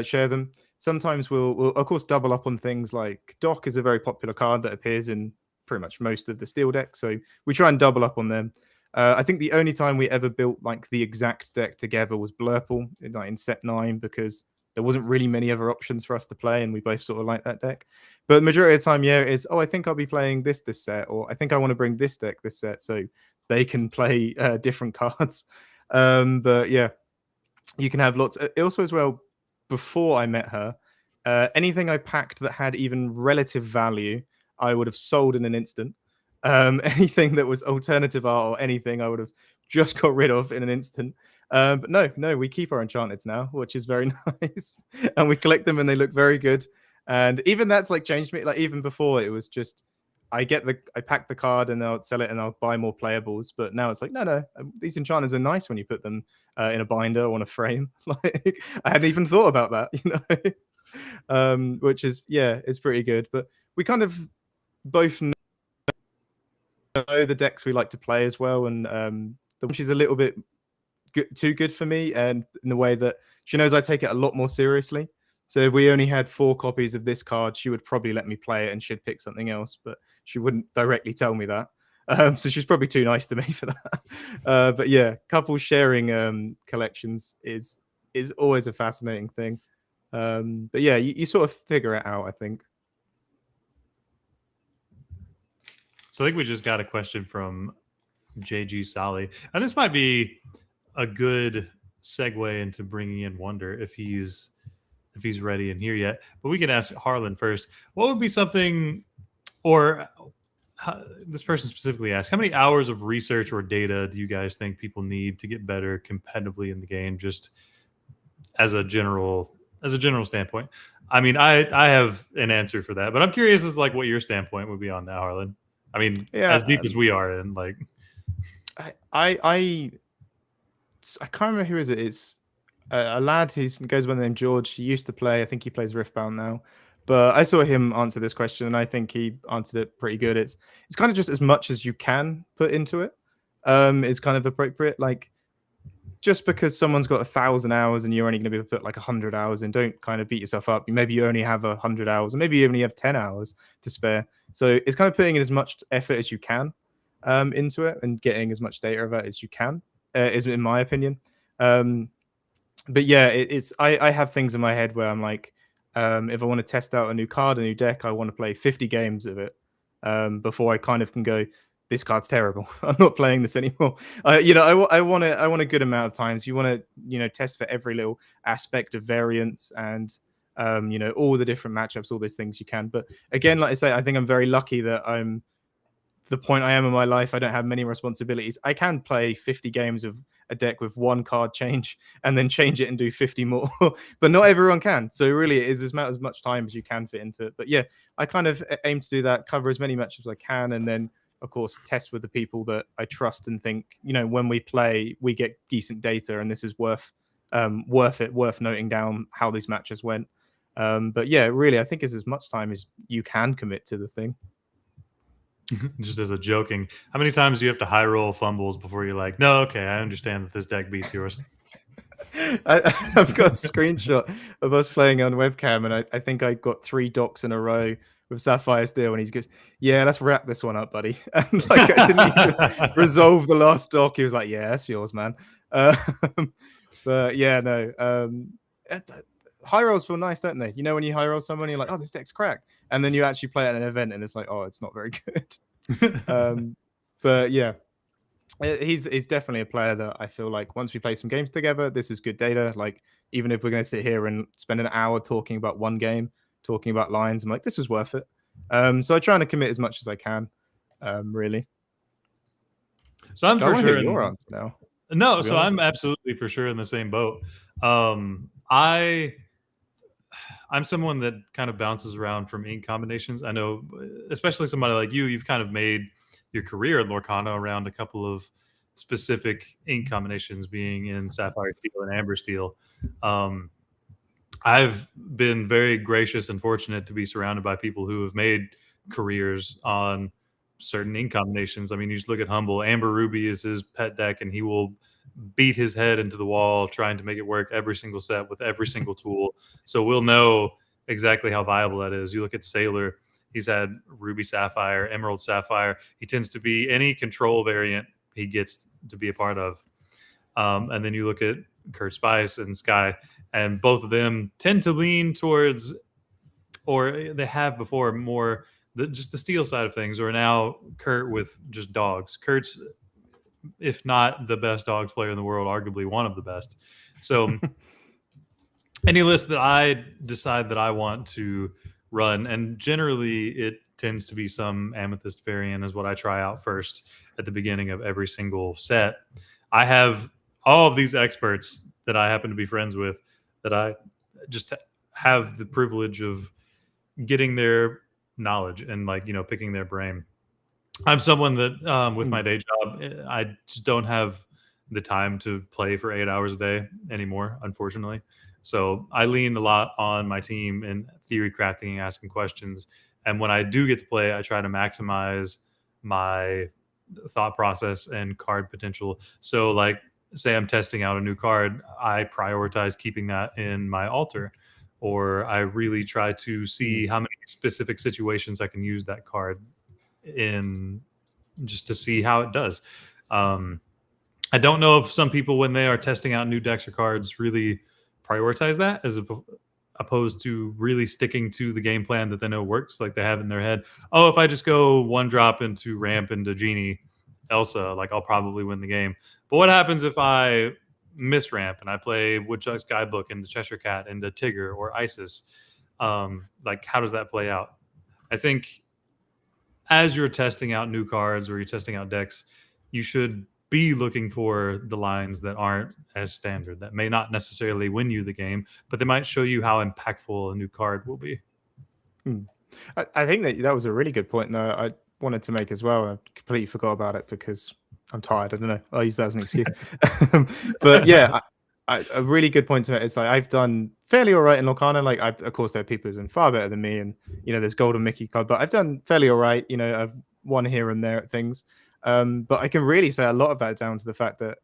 share them. Sometimes we'll of course double up on things like Doc is a very popular card that appears in pretty much most of the steel decks, so we try and double up on them. I think the only time we ever built like the exact deck together was Blurple in set 9, because there wasn't really many other options for us to play, and we both sort of like that deck. But the majority of the time, yeah, it's I think I'll be playing this set, or I think I want to bring this deck this set, so they can play different cards. But yeah, you can have lots. Also, as well, before I met her, anything I packed that had even relative value, I would have sold in an instant. Anything that was alternative art or anything, I would have just got rid of in an instant. But no, we keep our enchanteds now, which is very nice, and we collect them, and they look very good. And even that's like changed me. Like even before, it was just I pack the card and I'll sell it and I'll buy more playables. But now it's like no, these enchanters are nice when you put them in a binder or on a frame. Like I hadn't even thought about that, which is it's pretty good. But we kind of both know the decks we like to play as well, and which is a little bit too good for me, and in the way that she knows I take it a lot more seriously. So if we only had 4 copies of this card, she would probably let me play it and she'd pick something else, but she wouldn't directly tell me that. So she's probably too nice to me for that. But yeah, couples sharing collections is always a fascinating thing. But yeah, you sort of figure it out, I think. So I think we just got a question from JG Sally, and this might be a good segue into bringing in Wonder if he's ready and here yet. But we can ask Harlan first. What would be something, or this person specifically asked, how many hours of research or data do you guys think people need to get better competitively in the game, just as a general standpoint? I mean, I have an answer for that, but I'm curious as like what your standpoint would be on that, Harlan. I mean, as deep as we are in, like, I can't remember who is it. It's a lad who goes by the name George. He used to play. I think he plays Riftbound now. But I saw him answer this question, and I think he answered it pretty good. It's kind of just as much as you can put into it is kind of appropriate. Like, just because someone's got 1,000 hours and you're only going to be able to put like 100 hours in, don't kind of beat yourself up. Maybe you only have 100 hours, or maybe you only have 10 hours to spare. So it's kind of putting in as much effort as you can into it and getting as much data of it as you can, is in my opinion. But yeah, I have things in my head where I'm like, if I want to test out a new card, a new deck, I want to play 50 games of it before I kind of can go, this card's terrible. I'm not playing this anymore. I want a good amount of times. You want to, test for every little aspect of variance and, all the different matchups, all those things you can. But again, like I say, I think I'm very lucky that I'm the point I am in my life. I don't have many responsibilities. I can play 50 games of a deck with 1 card change and then change it and do 50 more, but not everyone can. So really it is as much time as you can fit into it. But yeah, I kind of aim to do that, cover as many matches as I can, and then of course test with the people that I trust and think, when we play, we get decent data and this is worth noting down how these matches went. But yeah, really, I think it's as much time as you can commit to the thing. Just as a joking, how many times do you have to high roll fumbles before you're like, no, okay, I understand that this deck beats yours? I've got a screenshot of us playing on webcam, and I think I got 3 docks in a row with Sapphire Steel, and he goes, yeah, let's wrap this one up, buddy. And like I didn't even resolve the last dock. He was like, yeah, that's yours, man. But yeah, no. High rolls feel nice, don't they? When you high roll someone, you're like, oh, this deck's cracked. And then you actually play at an event and it's like, oh, it's not very good. But yeah, he's definitely a player that I feel like once we play some games together, this is good data. Like, even if we're going to sit here and spend an hour talking about one game, talking about lines, I'm like, this was worth it. So I try to commit as much as I can, really. So I'm for sure your answer now. No, so I'm absolutely for sure in the same boat. I'm someone that kind of bounces around from ink combinations. I know, especially somebody like you've kind of made your career in Lorcana around a couple of specific ink combinations, being in Sapphire Steel and Amber Steel. I've been very gracious and fortunate to be surrounded by people who have made careers on certain ink combinations. I mean, you just look at Humble. Amber Ruby is his pet deck, and he will beat his head into the wall trying to make it work every single set with every single tool. So we'll know exactly how viable that is. You look at Sailor, he's had Ruby Sapphire, Emerald Sapphire. He tends to be any control variant he gets to be a part of. And then you look at Kurt Spice and Sky, and both of them tend to lean towards, or they have before, more just the steel side of things, or now Kurt with just dogs. Kurt's, if not the best dogs player in the world, arguably one of the best. So any list that I decide that I want to run, and generally it tends to be some Amethyst variant, is what I try out first at the beginning of every single set. I have all of these experts that I happen to be friends with that I just have the privilege of getting their knowledge and, like, picking their brain. I'm someone that with my day job, I just don't have the time to play for 8 hours a day anymore, unfortunately. So I lean a lot on my team in theory crafting and asking questions. And when I do get to play, I try to maximize my thought process and card potential. So, like, say I'm testing out a new card, I prioritize keeping that in my altar, or I really try to see how many specific situations I can use that card in, just to see how it does. I don't know if some people, when they are testing out new decks or cards, really prioritize that as opposed to really sticking to the game plan that they know works, like they have in their head. Oh, if I just go one drop into Ramp into Genie Elsa, like, I'll probably win the game. But what happens if I miss Ramp and I play Woodchuck's Guidebook into Cheshire Cat into Tigger or Isis? Like, how does that play out? I think as you're testing out new cards or you're testing out decks, you should be looking for the lines that aren't as standard, that may not necessarily win you the game, but they might show you how impactful a new card will be. I think that was a really good point. No, I wanted to make as well. I completely forgot about it because I'm tired. I don't know. I'll use that as an excuse. But yeah, a really good point to make is, like, I've done fairly all right in Lorcana. Like, of course, there are people who've done far better than me, and there's Golden Mickey Club, but I've done fairly all right. I've won here and there at things. But I can really say a lot of that down to the fact that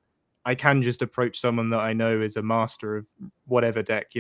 I can just approach someone that I know is a master of whatever deck,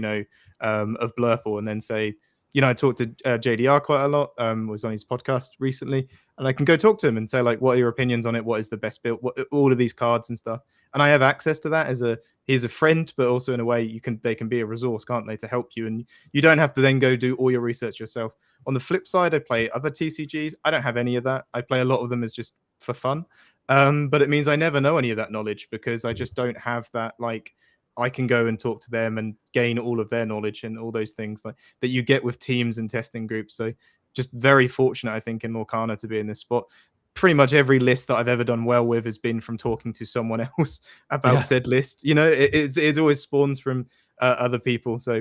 of Blurple, and then say, I talked to JDR quite a lot, was on his podcast recently, and I can go talk to him and say, like, what are your opinions on it? What is the best build? All of these cards and stuff. And I have access to that he's a friend, but also in a way they can be a resource, can't they, to help you? And you don't have to then go do all your research yourself. On the flip side, I play other TCGs. I don't have any of that. I play a lot of them as just for fun. But it means I never know any of that knowledge because I just don't have that, like, I can go and talk to them and gain all of their knowledge and all those things like that you get with teams and testing groups. So just very fortunate, I think, in Lorcana to be in this spot. Pretty much every list that I've ever done well with has been from talking to someone else about said list. It always spawns from other people. So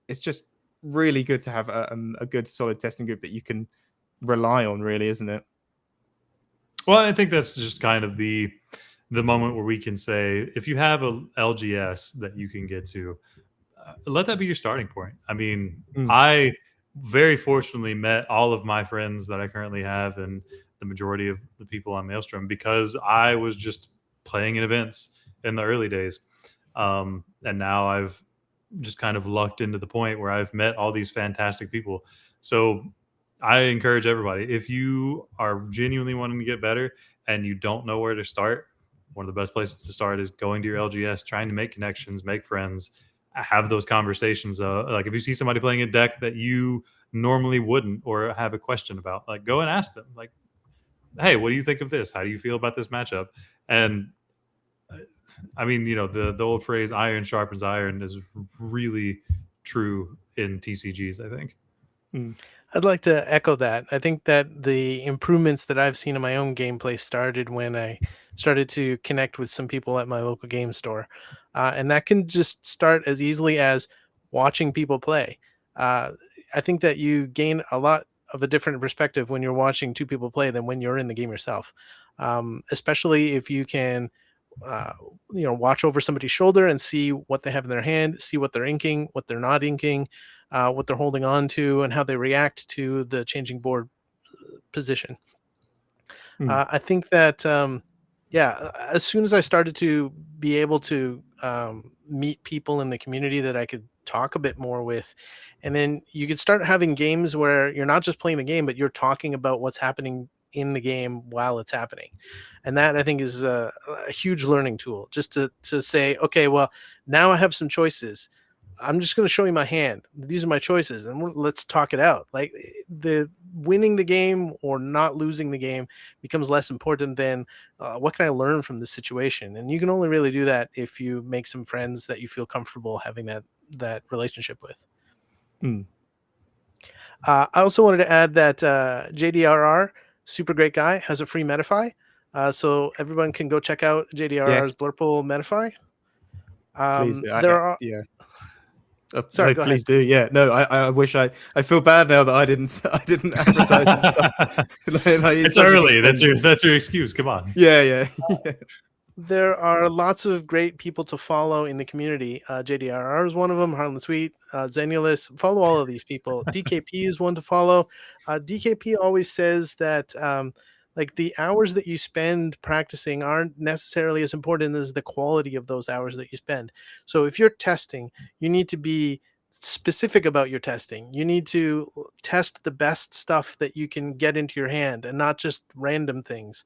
it's just really good to have a good solid testing group that you can rely on, really, isn't it? Well, I think that's just kind of the moment where we can say, if you have a LGS that you can get to, let that be your starting point. I mean, I very fortunately met all of my friends that I currently have and the majority of the people on Maelstrom because I was just playing in events in the early days. And now I've just kind of lucked into the point where I've met all these fantastic people. So I encourage everybody, if you are genuinely wanting to get better and you don't know where to start, one of the best places to start is going to your LGS, trying to make connections, make friends, have those conversations. Like, if you see somebody playing a deck that you normally wouldn't or have a question about, like, go and ask them, like, hey, what do you think of this? How do you feel about this matchup? And I mean, the old phrase iron sharpens iron is really true in TCGs, I think. I'd like to echo that. I think that the improvements that I've seen in my own gameplay started when I started to connect with some people at my local game store. And that can just start as easily as watching people play. I think that you gain a lot of a different perspective when you're watching two people play than when you're in the game yourself. Especially if you can watch over somebody's shoulder and see what they have in their hand, see what they're inking, what they're not inking, what they're holding on to, and how they react to the changing board position. I think that Yeah, as soon as I started to be able to meet people in the community that I could talk a bit more with, and then you could start having games where you're not just playing the game, but you're talking about what's happening in the game while it's happening, and that I think is a huge learning tool. Just to say, okay, well, now I have some choices. I'm just going to show you my hand. These are my choices, and let's talk it out. Like the winning the game or not losing the game becomes less important than what can I learn from this situation? And you can only really do that if you make some friends that you feel comfortable having that relationship with. Mm. I also wanted to add that JDRR, super great guy, has a free Metafy. So everyone can go check out JDRR's Yes, Blurple Metafy. please. There are. Yeah. Sorry, No, go please ahead. do. Yeah. No, I wish I feel bad now that I didn't advertise and stuff. Like, he's It's such a good early. friend. That's your excuse. Come on. Yeah. There are lots of great people to follow in the community. JDRR is one of them. Harlon Sweet, Zenulus. Follow all of these people. DKP is one to follow. DKP always says that like the hours that you spend practicing aren't necessarily as important as the quality of those hours that you spend. So if you're testing, you need to be specific about your testing. You need to test the best stuff that you can get into your hand and not just random things.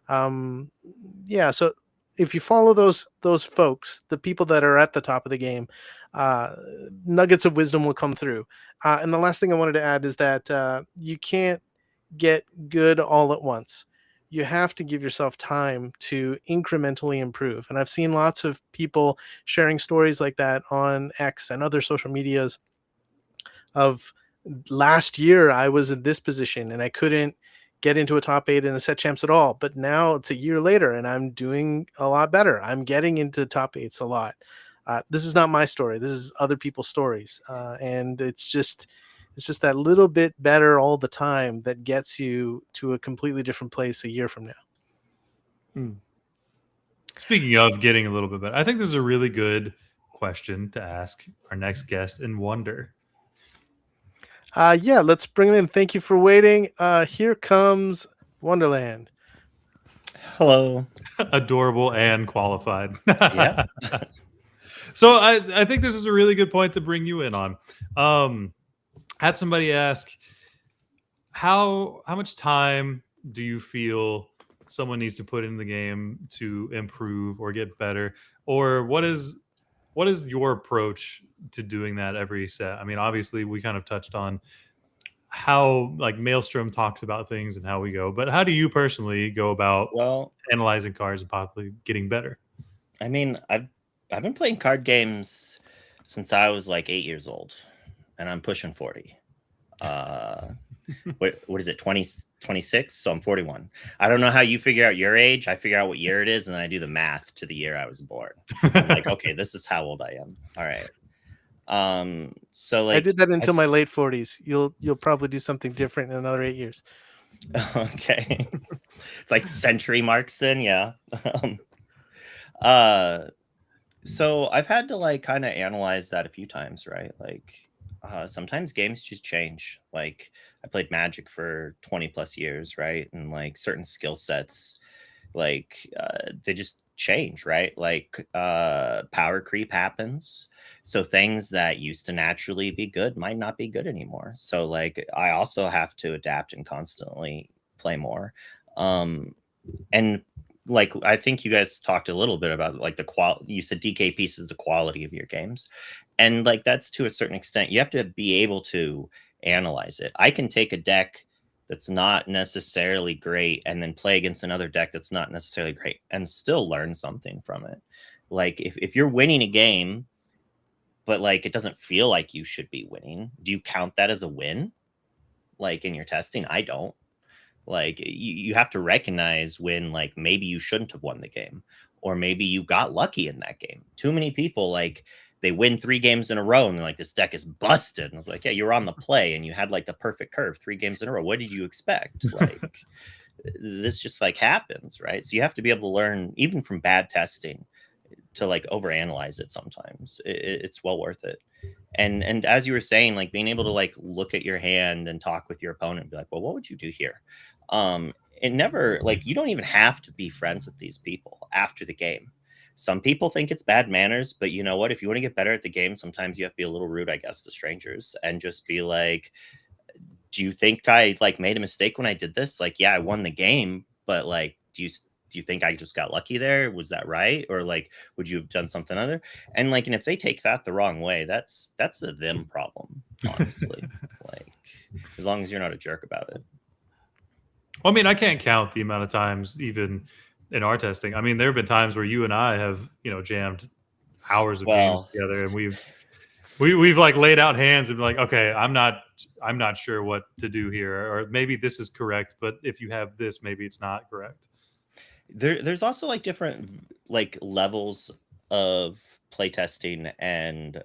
Yeah, so if you follow those folks, the people that are at the top of the game, uh, nuggets of wisdom will come through. And the last thing I wanted to add is that you can't get good all at once. You have to give yourself time to incrementally improve. And I've seen lots of people sharing stories like that on X and other social medias of last year I was in this position and I couldn't get into a top 8 in the set champs at all, but now it's a year later and I'm doing a lot better. I'm getting into top 8s a lot. This is not my story, this is other people's stories, and it's just that little bit better all the time that gets you to a completely different place a year from now. Speaking of getting a little bit better, I think this is a really good question to ask our next guest in Wonder. Yeah, let's bring him in. Thank you for waiting. Here comes Wonderland. Hello. Adorable and qualified. Yeah. So I think this is a really good point to bring you in on. Had somebody ask, how much time do you feel someone needs to put in the game to improve or get better? Or what is your approach to doing that every set? I mean, obviously we kind of touched on how like Maelstrom talks about things and how we go, but how do you personally go about Well, analyzing cards and possibly getting better? I mean, I've been playing card games since I was like 8 years old, and I'm pushing 40. What is it, 26? So I'm 41. I don't know how you figure out your age. I figure out what year it is, and then I do the math to the year I was born. I'm like, okay, this is how old I am. All right. So like I did that until my late 40s. You'll probably do something different in another 8 years. Okay. It's like century marks then, yeah. So I've had to like kind of analyze that a few times, right? Like sometimes games just change. Like I played Magic for 20 plus years, right? And like certain skill sets, like they just change, right? Like power creep happens. So things that used to naturally be good might not be good anymore. So like I also have to adapt and constantly play more. And like I think you guys talked a little bit about like the quality. You said DK piece is the quality of your games, and like that's to a certain extent. You have to be able to analyze it. I can take a deck that's not necessarily great and then play against another deck that's not necessarily great and still learn something from it. Like if you're winning a game, but like it doesn't feel like you should be winning, do you count that as a win? Like in your testing, I don't. Like you have to recognize when like maybe you shouldn't have won the game, or maybe you got lucky in that game. Too many people like they win 3 games in a row and they're like, this deck is busted. And I was like, yeah, you're on the play and you had like the perfect curve 3 games in a row. What did you expect? Like this just like happens, right? So you have to be able to learn even from bad testing to like overanalyze it. Sometimes it's well worth it. And as you were saying, like being able to like look at your hand and talk with your opponent and be like, well, what would you do here? it never, like, you don't even have to be friends with these people after the game. Some people think it's bad manners, but you know what? If you want to get better at the game, sometimes you have to be a little rude, I guess, to strangers and just be like, do you think I like made a mistake when I did this? Like, yeah, I won the game, but like, do you think I just got lucky there? Was that right? Or like, would you have done something other? And like, and if they take that the wrong way, that's a them problem, honestly. Like, as long as you're not a jerk about it. Well, I mean, I can't count the amount of times, even in our testing. I mean, there have been times where you and I have, jammed hours of games Well, together, and we've like laid out hands and been like, okay, I'm not sure what to do here, or maybe this is correct, but if you have this, maybe it's not correct. there's also like different like levels of playtesting and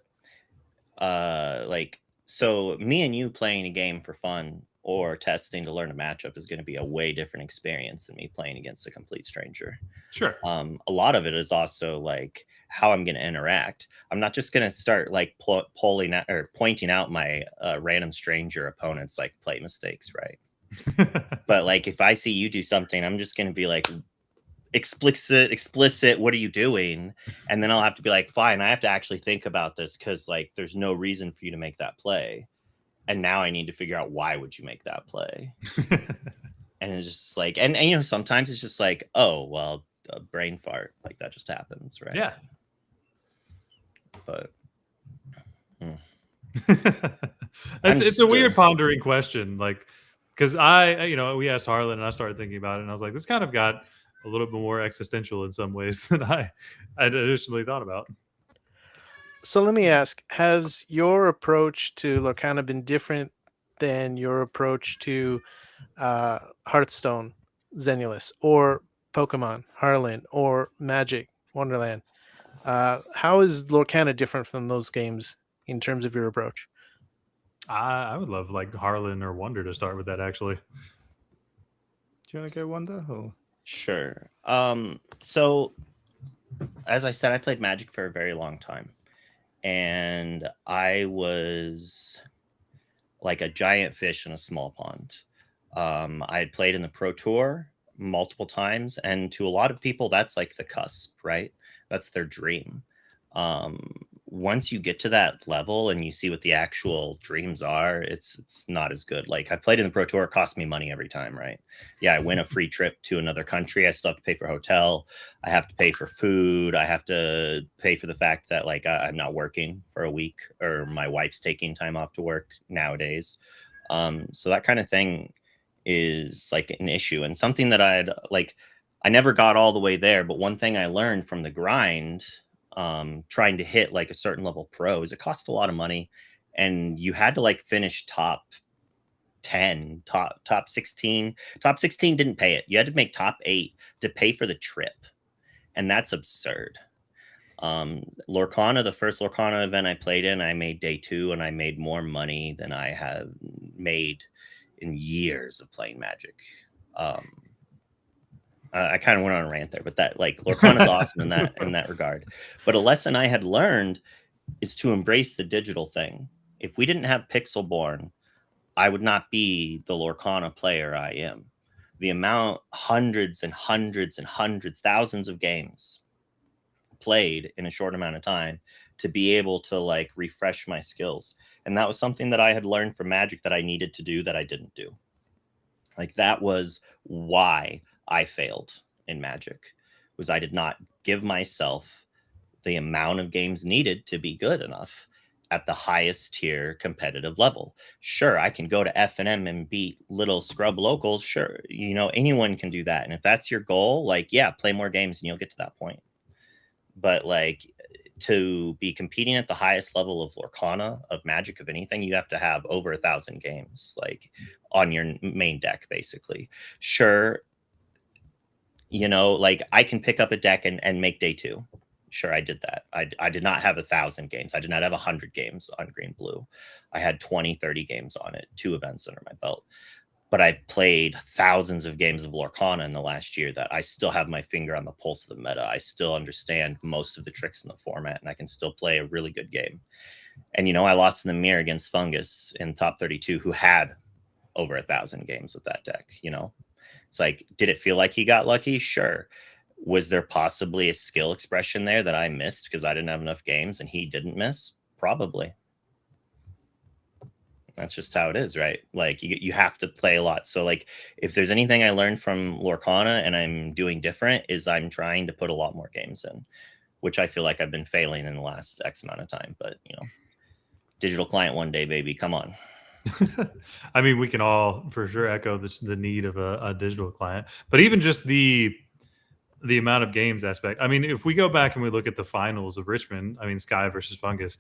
like, so me and you playing a game for fun or testing to learn a matchup is going to be a way different experience than me playing against a complete stranger. Sure. A lot of it is also like how I'm going to interact. I'm not just going to start like polling out or pointing out my random stranger opponents like play mistakes, right? But like if I see you do something, I'm just going to be like, explicit, what are you doing? And then I'll have to be like, fine, I have to actually think about this because like there's no reason for you to make that play. And now I need to figure out why would you make that play. And it's just like, and you know, sometimes it's just like, oh well, a brain fart, like that just happens, right? Yeah. But it's a weird pondering question, like, because we asked Harlan and I started thinking about it, and I was like, this kind of got a little bit more existential in some ways than I'd initially thought about. So let me ask, has your approach to Lorcana been different than your approach to Hearthstone, Xenulus, or Pokemon, Harlan, or Magic, Wonderland? How is Lorcana different from those games in terms of your approach? I would love like Harlan or Wonder to start with that, actually. Do you want to go Wonder? Or? Sure. So as I said, I played Magic for a very long time. And I was like a giant fish in a small pond. I had played in the Pro Tour multiple times, and to a lot of people, that's like the cusp, right? That's their dream. Once you get to that level and you see what the actual dreams are, it's not as good. Like I played in the Pro Tour, it cost me money every time, right? Yeah, I win a free trip to another country. I still have to pay for hotel. I have to pay for food. I have to pay for the fact that like I'm not working for a week, or my wife's taking time off to work nowadays. So that kind of thing is like an issue, and something that I never got all the way there. But one thing I learned from the grind, trying to hit like a certain level pro, is it costs a lot of money, and you had to like finish top 10, top 16. Top 16 didn't pay it. You had to make top 8 to pay for the trip, and that's absurd. Lorcana, the first Lorcana event I played in, I made day 2, and I made more money than I have made in years of playing Magic. I kind of went on a rant there, but that like Lorcana is awesome in that regard. But a lesson I had learned is to embrace the digital thing. If we didn't have Pixelborn, I would not be the Lorcana player I am. The amount, hundreds and hundreds and hundreds, thousands of games played in a short amount of time to be able to like refresh my skills. And that was something that I had learned from Magic that I needed to do that I didn't do. Like that was why I failed in Magic, was I did not give myself the amount of games needed to be good enough at the highest tier competitive level. Sure, I can go to F&M and beat little scrub locals. Sure, you know, anyone can do that. And if that's your goal, like, yeah, play more games and you'll get to that point. But like, to be competing at the highest level of Lorcana, of Magic, of anything, you have to have over 1,000 games like on your main deck, basically. Sure, you know, like I can pick up a deck and make day 2. Sure, I did that. I did not have 1,000 games. I did not have 100 games on Green Blue. I had 20, 30 games on it, 2 events under my belt. But I've played thousands of games of Lorcana in the last year that I still have my finger on the pulse of the meta. I still understand most of the tricks in the format, and I can still play a really good game. And, you know, I lost in the mirror against Fungus in top 32, who had over 1,000 games with that deck, you know? It's like, did it feel like he got lucky? Sure. Was there possibly a skill expression there that I missed because I didn't have enough games and he didn't miss? Probably. That's just how it is, right? Like you have to play a lot. So like if there's anything I learned from Lorcana and I'm doing different is I'm trying to put a lot more games in, which I feel like I've been failing in the last X amount of time. But you know, digital client one day, baby. Come on. I mean, we can all for sure echo the need of a digital client, but even just the amount of games aspect. I mean, if we go back and we look at the finals of Richmond, I mean, Sky versus Fungus,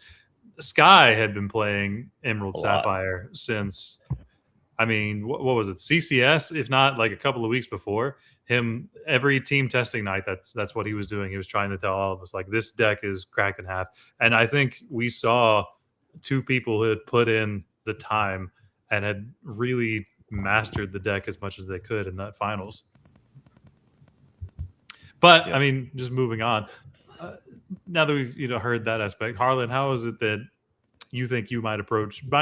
Sky had been playing Emerald Sapphire since, I mean, what was it, CCS? If not like a couple of weeks before him, every team testing night, that's what he was doing. He was trying to tell all of us like this deck is cracked in half. And I think we saw two people who had put in the time and had really mastered the deck as much as they could in that finals. But I mean, just moving on. Now that we've heard that aspect, Harlan, how is it that you think you might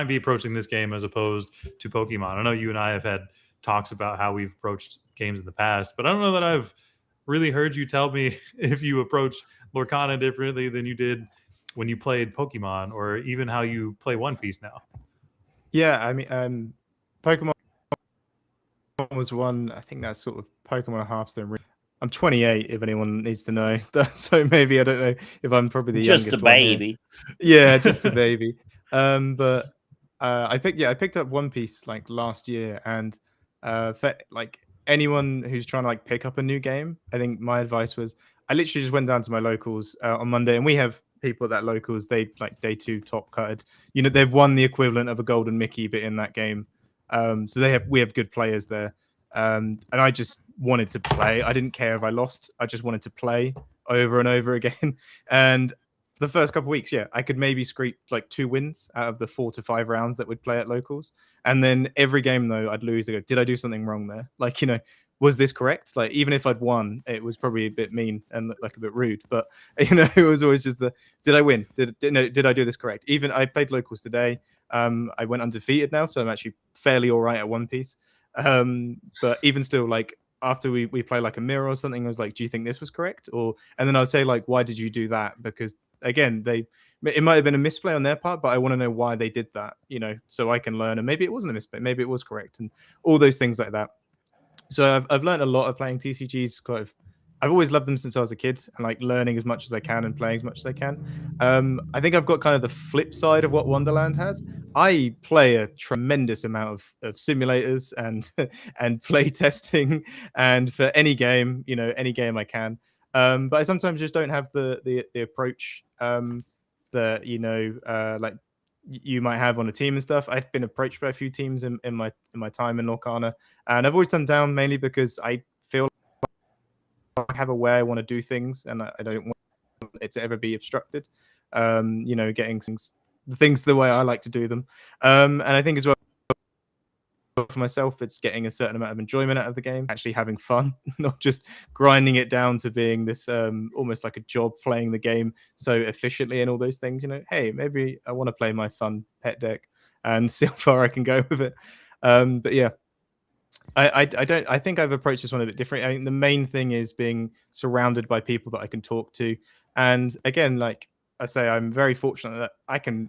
be approaching this game as opposed to Pokemon? I know you and I have had talks about how we've approached games in the past, but I don't know that I've really heard you tell me if you approached Lorcana differently than you did when you played Pokemon, or even how you play One Piece now. Yeah, I mean, Pokemon was one. I think that's sort of Pokemon Hearthstone. I'm 28, if anyone needs to know that. So maybe I don't know if I'm probably the just youngest a baby. Yeah, just a baby. But I picked up One Piece like last year, and for like anyone who's trying to like pick up a new game, I think my advice was I literally just went down to my locals on Monday, and we have people at that locals. They like day 2 top cutted. They've won the equivalent of a golden Mickey, but in that game. So we have good players there. And I just wanted to play. I didn't care if I lost. I just wanted to play over and over again. And for the first couple of weeks, I could maybe scrape like 2 wins out of the 4 to 5 rounds that we'd play at locals. And then every game though, I'd lose. I go, did I do something wrong there? Like, was this correct? Like, even if I'd won, it was probably a bit mean and like a bit rude. But it was always just did I win? Did I do this correct? Even I played locals today. I went undefeated now, so I'm actually fairly all right at One Piece. But even still, like after we play like a mirror or something, I was like, do you think this was correct? And then I'll say like, why did you do that? Because again, it might have been a misplay on their part, but I want to know why they did that, so I can learn. And maybe it wasn't a misplay, maybe it was correct, and all those things like that. So I've learned a lot of playing TCGs. I've always loved them since I was a kid, and like learning as much as I can and playing as much as I can. I think I've got kind of the flip side of what Wonderland has. I play a tremendous amount of simulators and play testing, and for any game, any game I can. But I sometimes just don't have the approach that like you might have on a team and stuff. I've been approached by a few teams in my time in Lorcana, and I've always turned down mainly because I feel I have a way I want to do things, and I don't want it to ever be obstructed. Getting things the way I like to do them. And I think as well for myself, it's getting a certain amount of enjoyment out of the game, actually having fun, not just grinding it down to being this almost like a job, playing the game so efficiently and all those things. Hey, maybe I want to play my fun pet deck and see how far I can go with it. But yeah. I think I've approached this one a bit different. I think the main thing is being surrounded by people that I can talk to. And again, like I say, I'm very fortunate that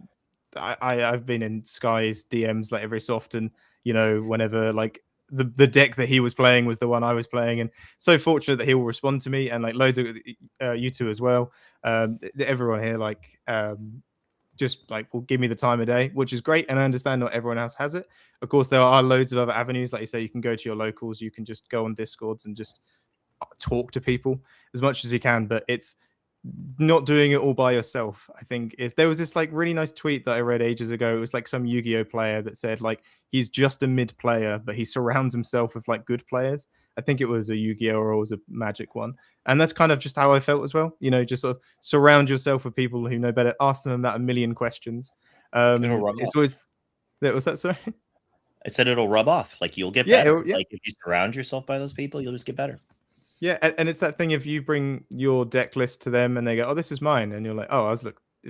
I've been in Sky's DMs like every so often, whenever like the deck that he was playing was the one I was playing, and so fortunate that he will respond to me, and like loads of you two as well. Everyone here just like will give me the time of day, which is great. And I understand not everyone else has it. Of course, there are loads of other avenues. Like you say, you can go to your locals, you can just go on Discords and just talk to people as much as you can, but it's not doing it all by yourself. I think there was this like really nice tweet that I read ages ago. It was like some Yu-Gi-Oh player that said like he's just a mid player, but he surrounds himself with like good players. I think it was a Yu-Gi-Oh or it was a Magic one, and that's kind of just how I felt as well. Just sort of surround yourself with people who know better. Ask them about a million questions. It's always that was that. Sorry, I said it'll rub off. Like you'll get better. Like if you surround yourself by those people, you'll just get better. Yeah, and it's that thing if you bring your deck list to them and they go, "Oh, this is mine," and you're like, "Oh, it's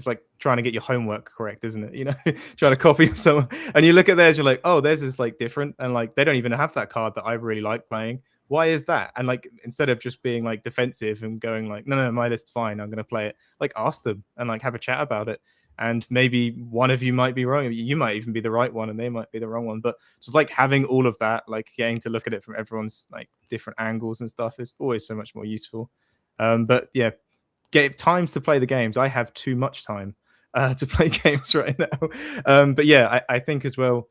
like trying to get your homework correct, isn't it? Trying to copy someone, and you look at theirs, you're like, "Oh, theirs is like different," and like they don't even have that card that I really like playing, why is that? And like, instead of just being like defensive and going like, no, my list's fine, I'm going to play it, like ask them and like have a chat about it. And maybe one of you might be wrong. You might even be the right one and they might be the wrong one. But just like having all of that, like getting to look at it from everyone's like different angles and stuff is always so much more useful. But yeah, get times to play the games. I have too much time to play games right now. But yeah, I think as well,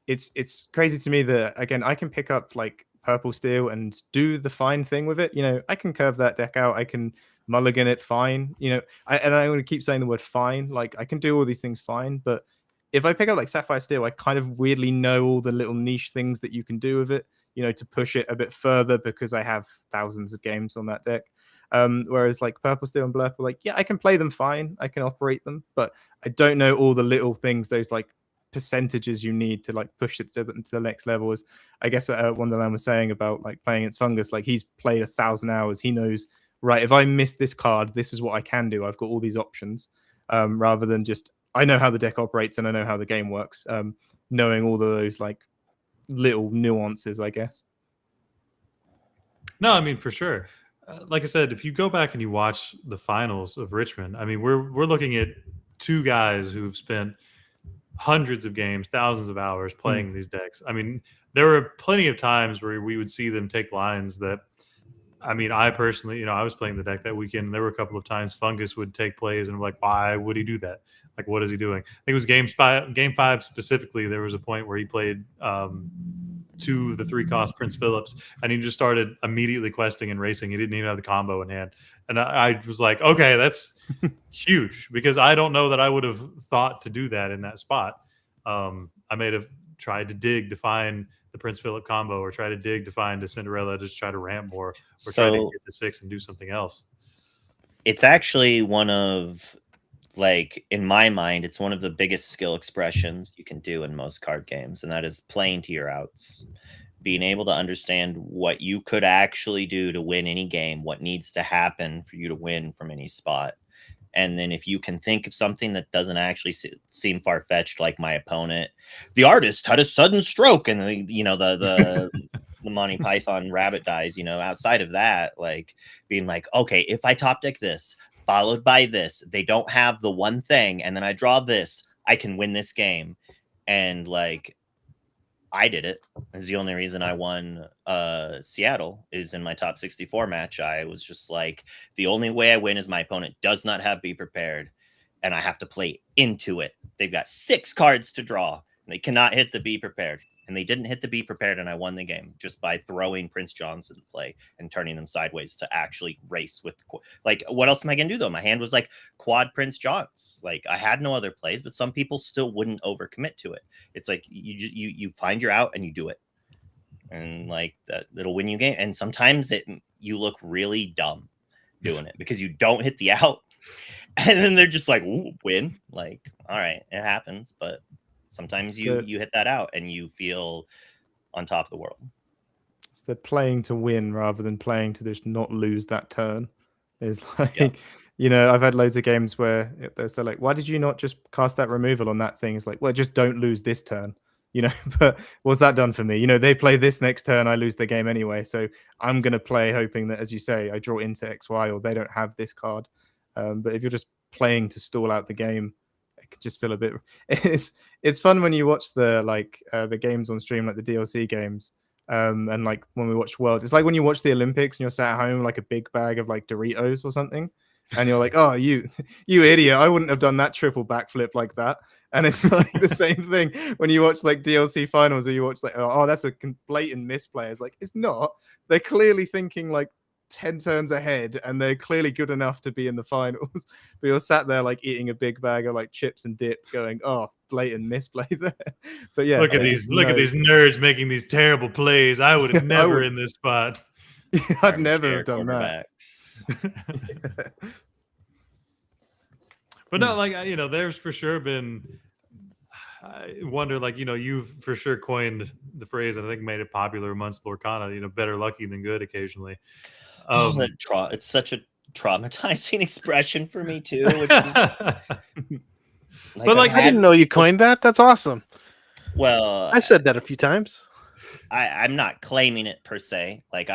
it's crazy to me that, again, I can pick up like purple steel and do the fine thing with it. You know, I can curve that deck out. I can mulligan it fine. You know, I'm going to keep saying the word fine. Like, I can do all these things fine, but if I pick up like sapphire steel, I kind of weirdly know all the little niche things that you can do with it, you know, to push it a bit further because I have thousands of games on that deck. Whereas like purple steel and blurple, like, yeah, I can play them fine, I can operate them, but I don't know all the little things, those like percentages you need to like push it to the next level. As I guess Wonderland was saying about like playing against Fungus, like he's played 1,000 hours, he knows, right, if I miss this card, this is what I can do. I've got all these options, rather than just, I know how the deck operates and I know how the game works, knowing all of those like little nuances, I guess. No, I mean, for sure. Like I said, if you go back and you watch the finals of Richmond, I mean, we're looking at two guys who've spent hundreds of games, thousands of hours playing these decks. I mean, there were plenty of times where we would see them take lines that, I mean, I personally, you know, I was playing the deck that weekend. And there were a couple of times Fungus would take plays, and I'm like, why would he do that? Like, what is he doing? I think it was game five specifically. There was a point where he played 2 of the 3 cost Prince Phillips, and he just started immediately questing and racing. He didn't even have the combo in hand. And I was like, okay, that's huge, because I don't know that I would have thought to do that in that spot. I may have tried to dig to find the Prince Philip combo, or try to dig to find a Cinderella, just try to ramp more, or try to get to 6 and do something else. It's actually one of, like, in my mind, it's one of the biggest skill expressions you can do in most card games, and that is playing to your outs. Being able to understand what you could actually do to win any game, what needs to happen for you to win from any spot. And then if you can think of something that doesn't actually seem far-fetched, like my opponent, the artist had a sudden stroke, and the Monty Python rabbit dies, outside of that, like being like, okay, if I top deck this, followed by this, they don't have the one thing, and then I draw this, I can win this game. And like, I did it. It's the only reason I won Seattle is in my top 64 match. I was just like, the only way I win is my opponent does not have Be Prepared, and I have to play into it. They've got 6 cards to draw, and they cannot hit the Be Prepared. And they didn't hit the Be Prepared, and I won the game just by throwing Prince Johns into play and turning them sideways to actually race with. Like, what else am I going to do, though? My hand was like quad Prince Johns. Like, I had no other plays, but some people still wouldn't overcommit to it. It's like you find your out and you do it. And, like, it'll win you game. And sometimes you look really dumb doing it because you don't hit the out. And then they're just like, ooh, win. Like, all right, it happens, but sometimes you hit that out and you feel on top of the world. It's the playing to win rather than playing to just not lose that turn. Is like, I've had loads of games where they're like, why did you not just cast that removal on that thing? It's like, well, just don't lose this turn, but what's that done for me? They play this next turn, I lose the game anyway. So I'm going to play hoping that, as you say, I draw into XY or they don't have this card. But if you're just playing to stall out the game, it can just feel a bit. It's fun when you watch the games on stream, like the DLC games, and like when we watch Worlds. It's like when you watch the Olympics and you're sat at home like a big bag of like Doritos or something, and you're like, oh, you idiot! I wouldn't have done that triple backflip like that. And it's like the same thing when you watch like DLC finals, or you watch like, oh, that's a blatant misplay. It's like, it's not. They're clearly thinking like 10 turns ahead, and they're clearly good enough to be in the finals, but you're sat there like eating a big bag of like chips and dip going, oh, blatant misplay there. But yeah, look at these nerds making these terrible plays. I would have never in this spot. I'd never have done that. But no, like, there's for sure been, I wonder, like, you've for sure coined the phrase, and I think made it popular amongst Lorcana, better lucky than good occasionally. It's such a traumatizing expression for me too. Which is, but like, I didn't know you coined that. That's awesome. Well, I said that a few times. I'm not claiming it per se. Like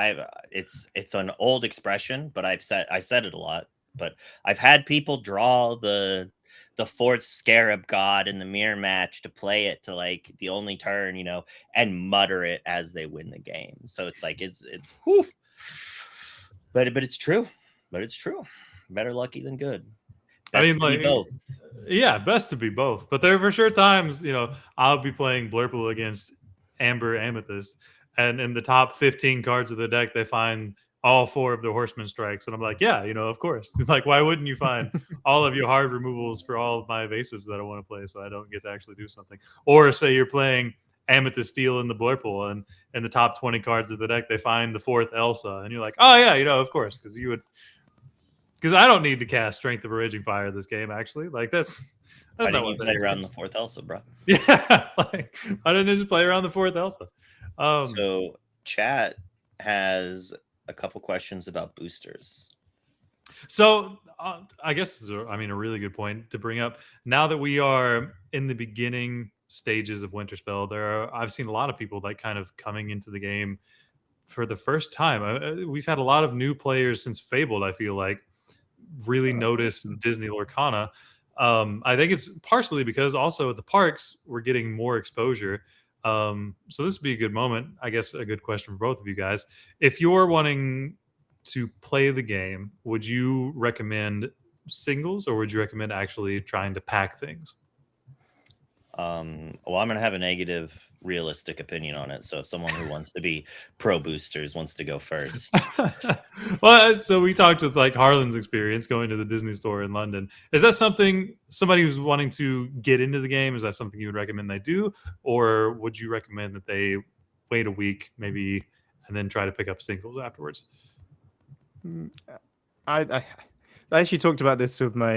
it's an old expression, but I said it a lot. But I've had people draw the fourth scarab god in the mirror match to play it to like the only turn, and mutter it as they win the game. So it's like it's whew. But it's true. But it's true. Better lucky than good. Best to be both. Yeah, best to be both. But there are for sure times, I'll be playing Blurple against Amber Amethyst, and in the top 15 cards of the deck, they find all 4 of the Horseman Strikes, and I'm like, yeah, of course. Like, why wouldn't you find all of your hard removals for all of my evasives that I want to play, so I don't get to actually do something? Or say you're playing Amethyst Steel in the Blurple, and in the top 20 cards of the deck, they find the 4th Elsa, and you're like, oh yeah, of course, because you would. Because I don't need to cast Strength of a Raging Fire this game, actually. Like, that's Why not didn't what you play around the 4th Elsa, bro? Yeah, like, why didn't I just play around the 4th Elsa? So, chat has a couple questions about boosters. So, I guess this is a really good point to bring up. Now that we are in the beginning stages of Winterspell, I've seen a lot of people like kind of coming into the game for the first time. We've had a lot of new players since Fabled, I feel like, really notice Disney Lorcana. I think it's partially because also at the parks we're getting more exposure. So this would be a good moment, I guess. A good question for both of you guys. If you're wanting to play the game, would you recommend singles or would you recommend actually trying to pack things? Well, I'm gonna have a negative, realistic opinion on it. So if someone who wants to be pro boosters wants to go first. Well, so we talked with like Harlon's experience going to the Disney store in London. Is that something somebody who's wanting to get into the game? Is that something you would recommend they do, or would you recommend that they wait a week maybe and then try to pick up singles afterwards? I actually talked about this with my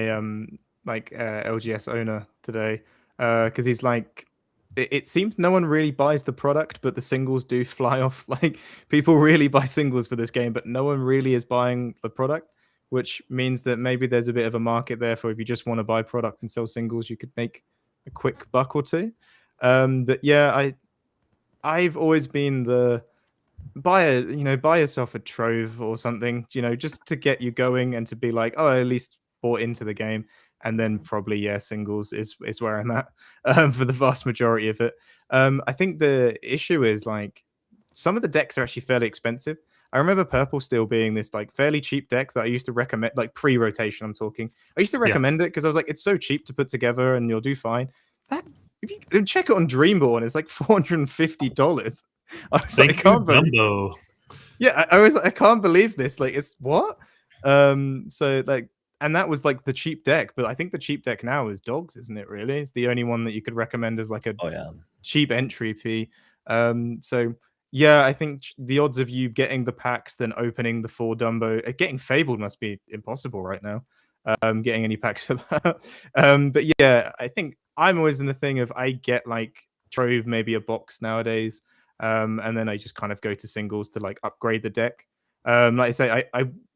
LGS owner today because he's like, it seems no one really buys the product, but the singles do fly off. Like, people really buy singles for this game, but no one really is buying the product, which means that maybe there's a bit of a market there for if you just want to buy product and sell singles, you could make a quick buck or two. But yeah, I've always been the buy yourself a trove or something, just to get you going and to be like, oh, I at least bought into the game. And then probably, singles is where I'm at for the vast majority of it. I think the issue is like some of the decks are actually fairly expensive. I remember Purple Steel being this like fairly cheap deck that I used to recommend, like pre-rotation. I'm talking. I used to recommend it because I was like, it's so cheap to put together and you'll do fine. That if you check it on Dreamborn, it's like $450. I was like, I can't believe. Yeah, I was like, I can't believe this. Like, it's what? So like. And that was like the cheap deck, but I think the cheap deck now is Dogs, isn't it? Really, it's the only one that you could recommend as like a cheap entry fee. So yeah, I think the odds of you getting the packs, then opening the 4 Dumbo, getting Fabled must be impossible right now. Getting any packs for that. But yeah, I think I'm always in the thing of I get like Trove, maybe a box nowadays, and then I just kind of go to singles to like upgrade the deck. Like I say,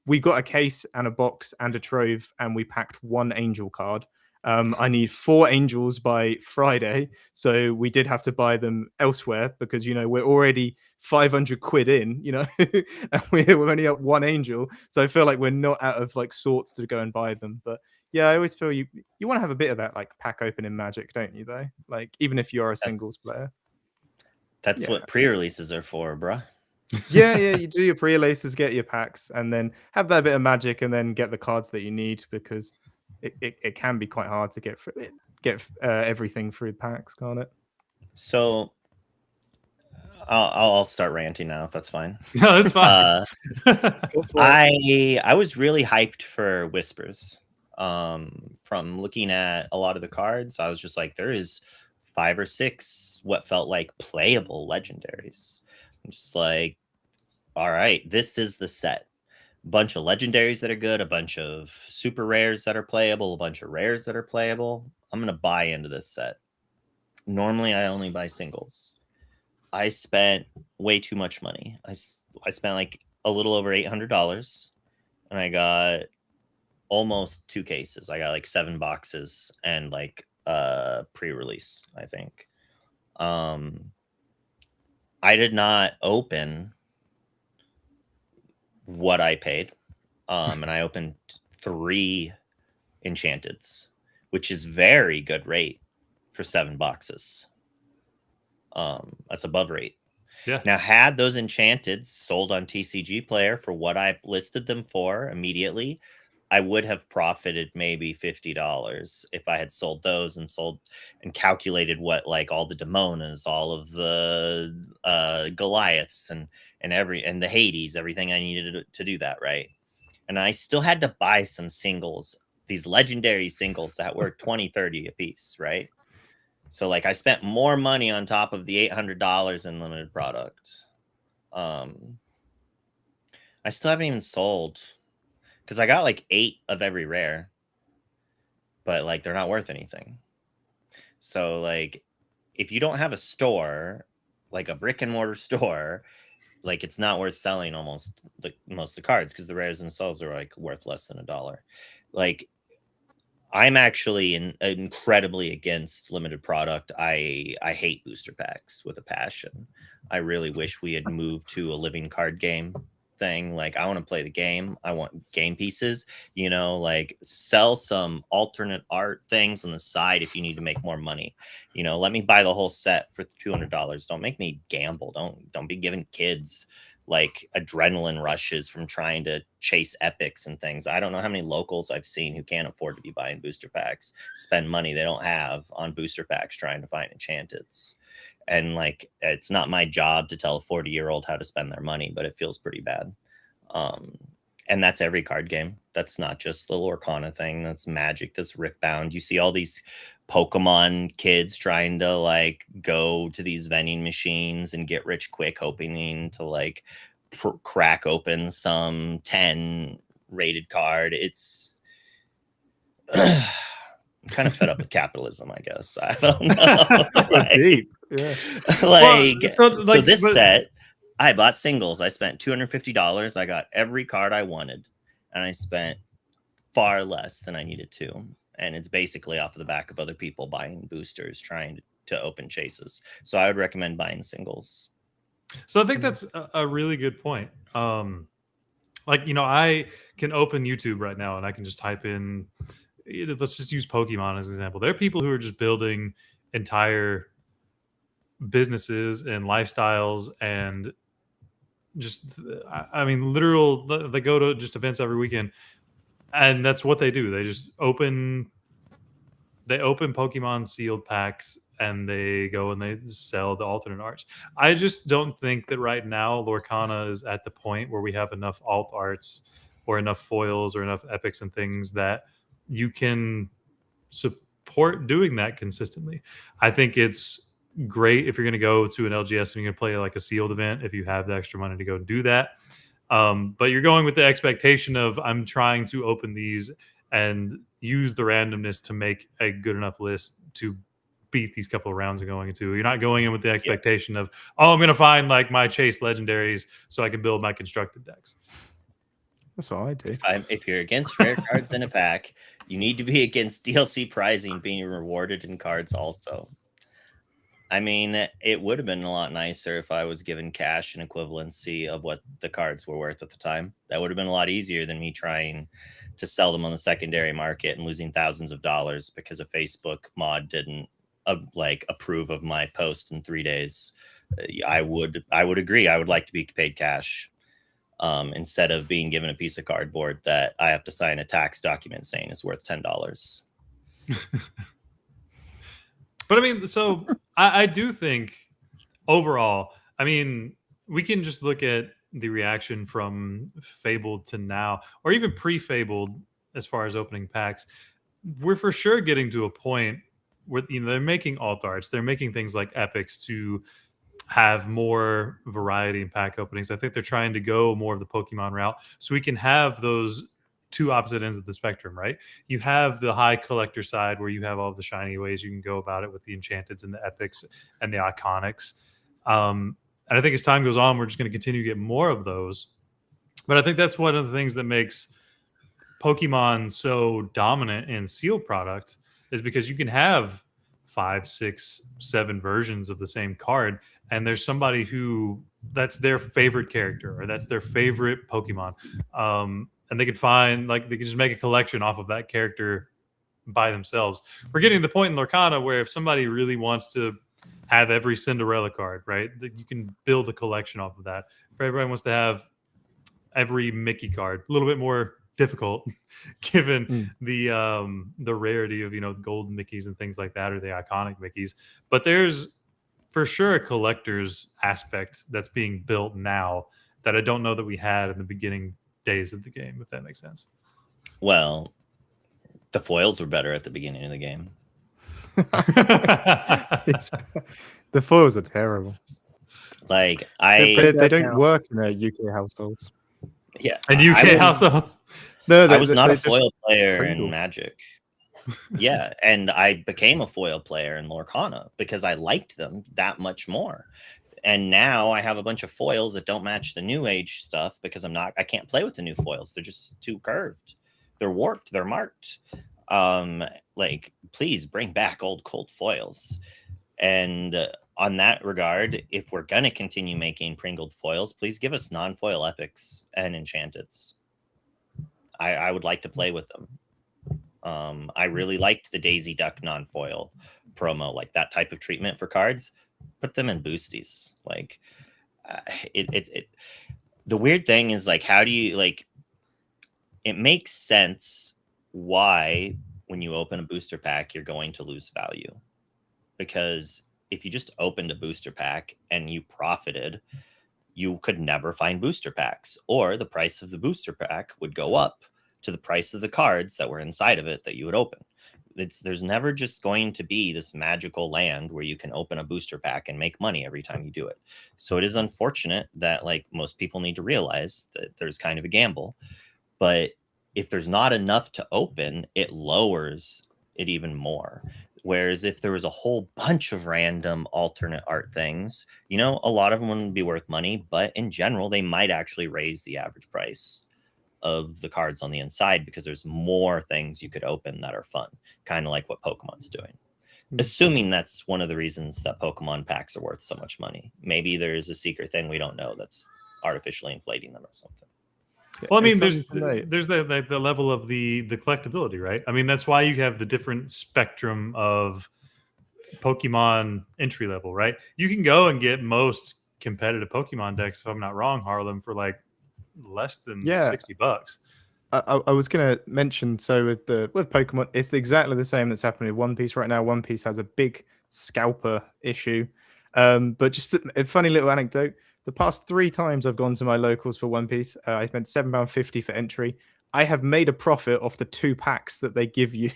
we got a case and a box and a trove, and we packed 1 angel card. I need 4 angels by Friday, so we did have to buy them elsewhere because we're already 500 quid in, and we're only up 1 angel. So I feel like we're not out of like sorts to go and buy them. But yeah, I always feel you want to have a bit of that like pack opening magic, don't you? Though, like even if you're a singles player, that's what pre-releases are for, bruh. yeah, you do your pre-releases, get your packs, and then have that bit of magic, and then get the cards that you need because it can be quite hard to get everything through packs, can't it? So I'll start ranting now if that's fine. No, that's fine. I was really hyped for Whispers. From looking at a lot of the cards, I was just like, there is 5 or 6 what felt like playable legendaries. I'm just like, all right, this is the set. A bunch of legendaries that are good, a bunch of super rares that are playable, a bunch of rares that are playable. I'm going to buy into this set. Normally, I only buy singles. I spent way too much money. I spent like a little over $800, and I got almost 2 cases. I got like 7 boxes and like pre-release, I think. I did not open what I paid, and I opened 3 enchanteds, which is very good rate for 7 boxes. That's above rate. Yeah. Now, had those enchanteds sold on TCG Player for what I listed them for immediately, I would have profited maybe $50 if I had sold those and calculated what, like, all the Demonas, all of the Goliaths and the Hades, everything I needed to do that, right? And I still had to buy some singles, these legendary singles that were 20, 30 a piece, right? So, like, I spent more money on top of the $800 in limited product. I still haven't even sold because I got like 8 of every rare, but like they're not worth anything. So, like, if you don't have a store, like a brick and mortar store, like, it's not worth selling most of the cards because the rares themselves are like worth less than $1. Like, I'm actually incredibly against limited product. I hate booster packs with a passion. I really wish we had moved to a living card game thing. Like, I want to play the game. I want game pieces, like, sell some alternate art things on the side if you need to make more money. Let me buy the whole set for $200. Don't make me gamble. Don't be giving kids like adrenaline rushes from trying to chase epics and things. I don't know how many locals I've seen who can't afford to be buying booster packs, spend money they don't have on booster packs trying to find enchanteds. And, like, it's not my job to tell a 40-year-old how to spend their money, but it feels pretty bad. And that's every card game. That's not just the Lorcana thing. That's Magic. That's Riftbound. You see all these Pokemon kids trying to, like, go to these vending machines and get rich quick, hoping to, like, crack open some 10 rated card. It's I'm kind of fed up with capitalism, I guess. I don't know. Deep. Yeah. So this set, I bought singles. I spent $250. I got every card I wanted, and I spent far less than I needed to. And it's basically off of the back of other people buying boosters, trying to open chases. So I would recommend buying singles. So I think that's a really good point. Like, I can open YouTube right now and I can just type in, let's just use Pokemon as an example. There are people who are just building entire businesses and lifestyles and just, I mean, they go to just events every weekend and that's what they do. They just open Pokemon sealed packs and they go and they sell the alternate arts. I just don't think that right now Lorcana is at the point where we have enough alt arts or enough foils or enough epics and things that you can support doing that consistently. I think it's great if you're going to go to an LGS and you're going to play like a sealed event if you have the extra money to go do that. But you're going with the expectation of I'm trying to open these and use the randomness to make a good enough list to beat these couple of rounds we're going into. You're not going in with the expectation of, I'm going to find like my chase legendaries so I can build my constructed decks. That's what I do. If you're against rare cards in a pack, you need to be against DLC prizing being rewarded in cards also. I mean, it would have been a lot nicer if I was given cash and equivalency of what the cards were worth at the time. That would have been a lot easier than me trying to sell them on the secondary market and losing thousands of dollars because a Facebook mod didn't approve of my post in 3 days. I would agree. I would like to be paid cash instead of being given a piece of cardboard that I have to sign a tax document saying is worth $10. But I mean, so I do think overall, I mean, we can just look at the reaction from Fabled to now, or even pre-Fabled as far as opening packs. We're for sure getting to a point where they're making alt arts, they're making things like epics to have more variety in pack openings. I think they're trying to go more of the Pokemon route so we can have those two opposite ends of the spectrum, right? You have the high collector side where you have all the shiny ways you can go about it with the enchanteds and the epics and the iconics. And I think as time goes on, we're just going to continue to get more of those. But I think that's one of the things that makes Pokemon so dominant in sealed product is because you can have 5, 6, 7 versions of the same card, and there's somebody who that's their favorite character or that's their favorite Pokemon, and they could find like they could just make a collection off of that character by themselves. We're getting to the point in Lorcana where if somebody really wants to have every Cinderella card, right, you can build a collection off of that. If everybody wants to have every Mickey card, a little bit more difficult given the rarity of gold Mickeys and things like that, or the iconic Mickeys. But there's for sure a collector's aspect that's being built now that I don't know that we had in the beginning days of the game, if that makes sense. Well, the foils were better at the beginning of the game. The foils are terrible. Like they don't work in their UK households. Yeah, and UK households. No, I was not a foil player Pringle. in Magic. Yeah, and I became a foil player in Lorcana because I liked them that much more. And now I have a bunch of foils that don't match the new age stuff because I can't play with the new foils. They're just too curved. They're warped. They're marked. Like, please bring back old cold foils. And on that regard, if we're gonna continue making Pringled foils, please give us non-foil epics and enchanteds. I would like to play with them. I really liked the Daisy Duck non-foil promo, like that type of treatment for cards. Put them in boosties. Like, the weird thing is, like, how do you, like, it makes sense why when you open a booster pack, you're going to lose value. Because if you just opened a booster pack and you profited, you could never find booster packs, or the price of the booster pack would go up to the price of the cards that were inside of it that you would open. There's never just going to be this magical land where you can open a booster pack and make money every time you do it. So it is unfortunate that, like, most people need to realize that there's kind of a gamble. But if there's not enough to open, it lowers it even more. Whereas if there was a whole bunch of random alternate art things, a lot of them wouldn't be worth money, but in general, they might actually raise the average price of the cards on the inside because there's more things you could open that are fun, kind of like what Pokemon's doing. Assuming that's one of the reasons that Pokemon packs are worth so much money. Maybe there's a secret thing we don't know that's artificially inflating them or something. Well, I mean, there's the level of the collectability, right? I mean, that's why you have the different spectrum of Pokemon entry level, right? You can go and get most competitive Pokemon decks, if I'm not wrong, Harlem, for like less than $60. I was going to mention, so with Pokemon, it's exactly the same that's happening with One Piece right now. One Piece has a big scalper issue. But just a funny little anecdote. The past 3 times I've gone to my locals for One Piece, I spent £7.50 for entry. I have made a profit off the 2 packs that they give you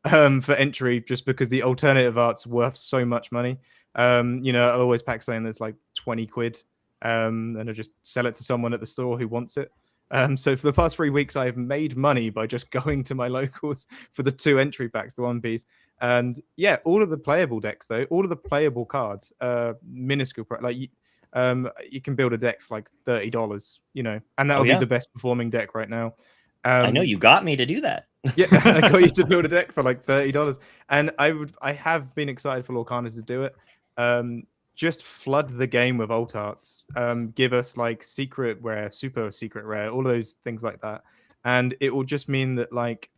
for entry, just because the alternative art's worth so much money. I'll always pack something that's like 20 quid, and I'll just sell it to someone at the store who wants it. So for the past 3 weeks, I've made money by just going to my locals for the 2 entry packs, the One Piece. And yeah, all of the playable decks, though, all of the playable cards, minuscule, like you can build a deck for like $30, and that'll be the best performing deck right now. I know you got me to do that. Yeah, I got you to build a deck for like $30, and I have been excited for Lorcanas to do it. Just flood the game with alt arts. Give us like secret rare, super secret rare, all those things like that, and it will just mean that like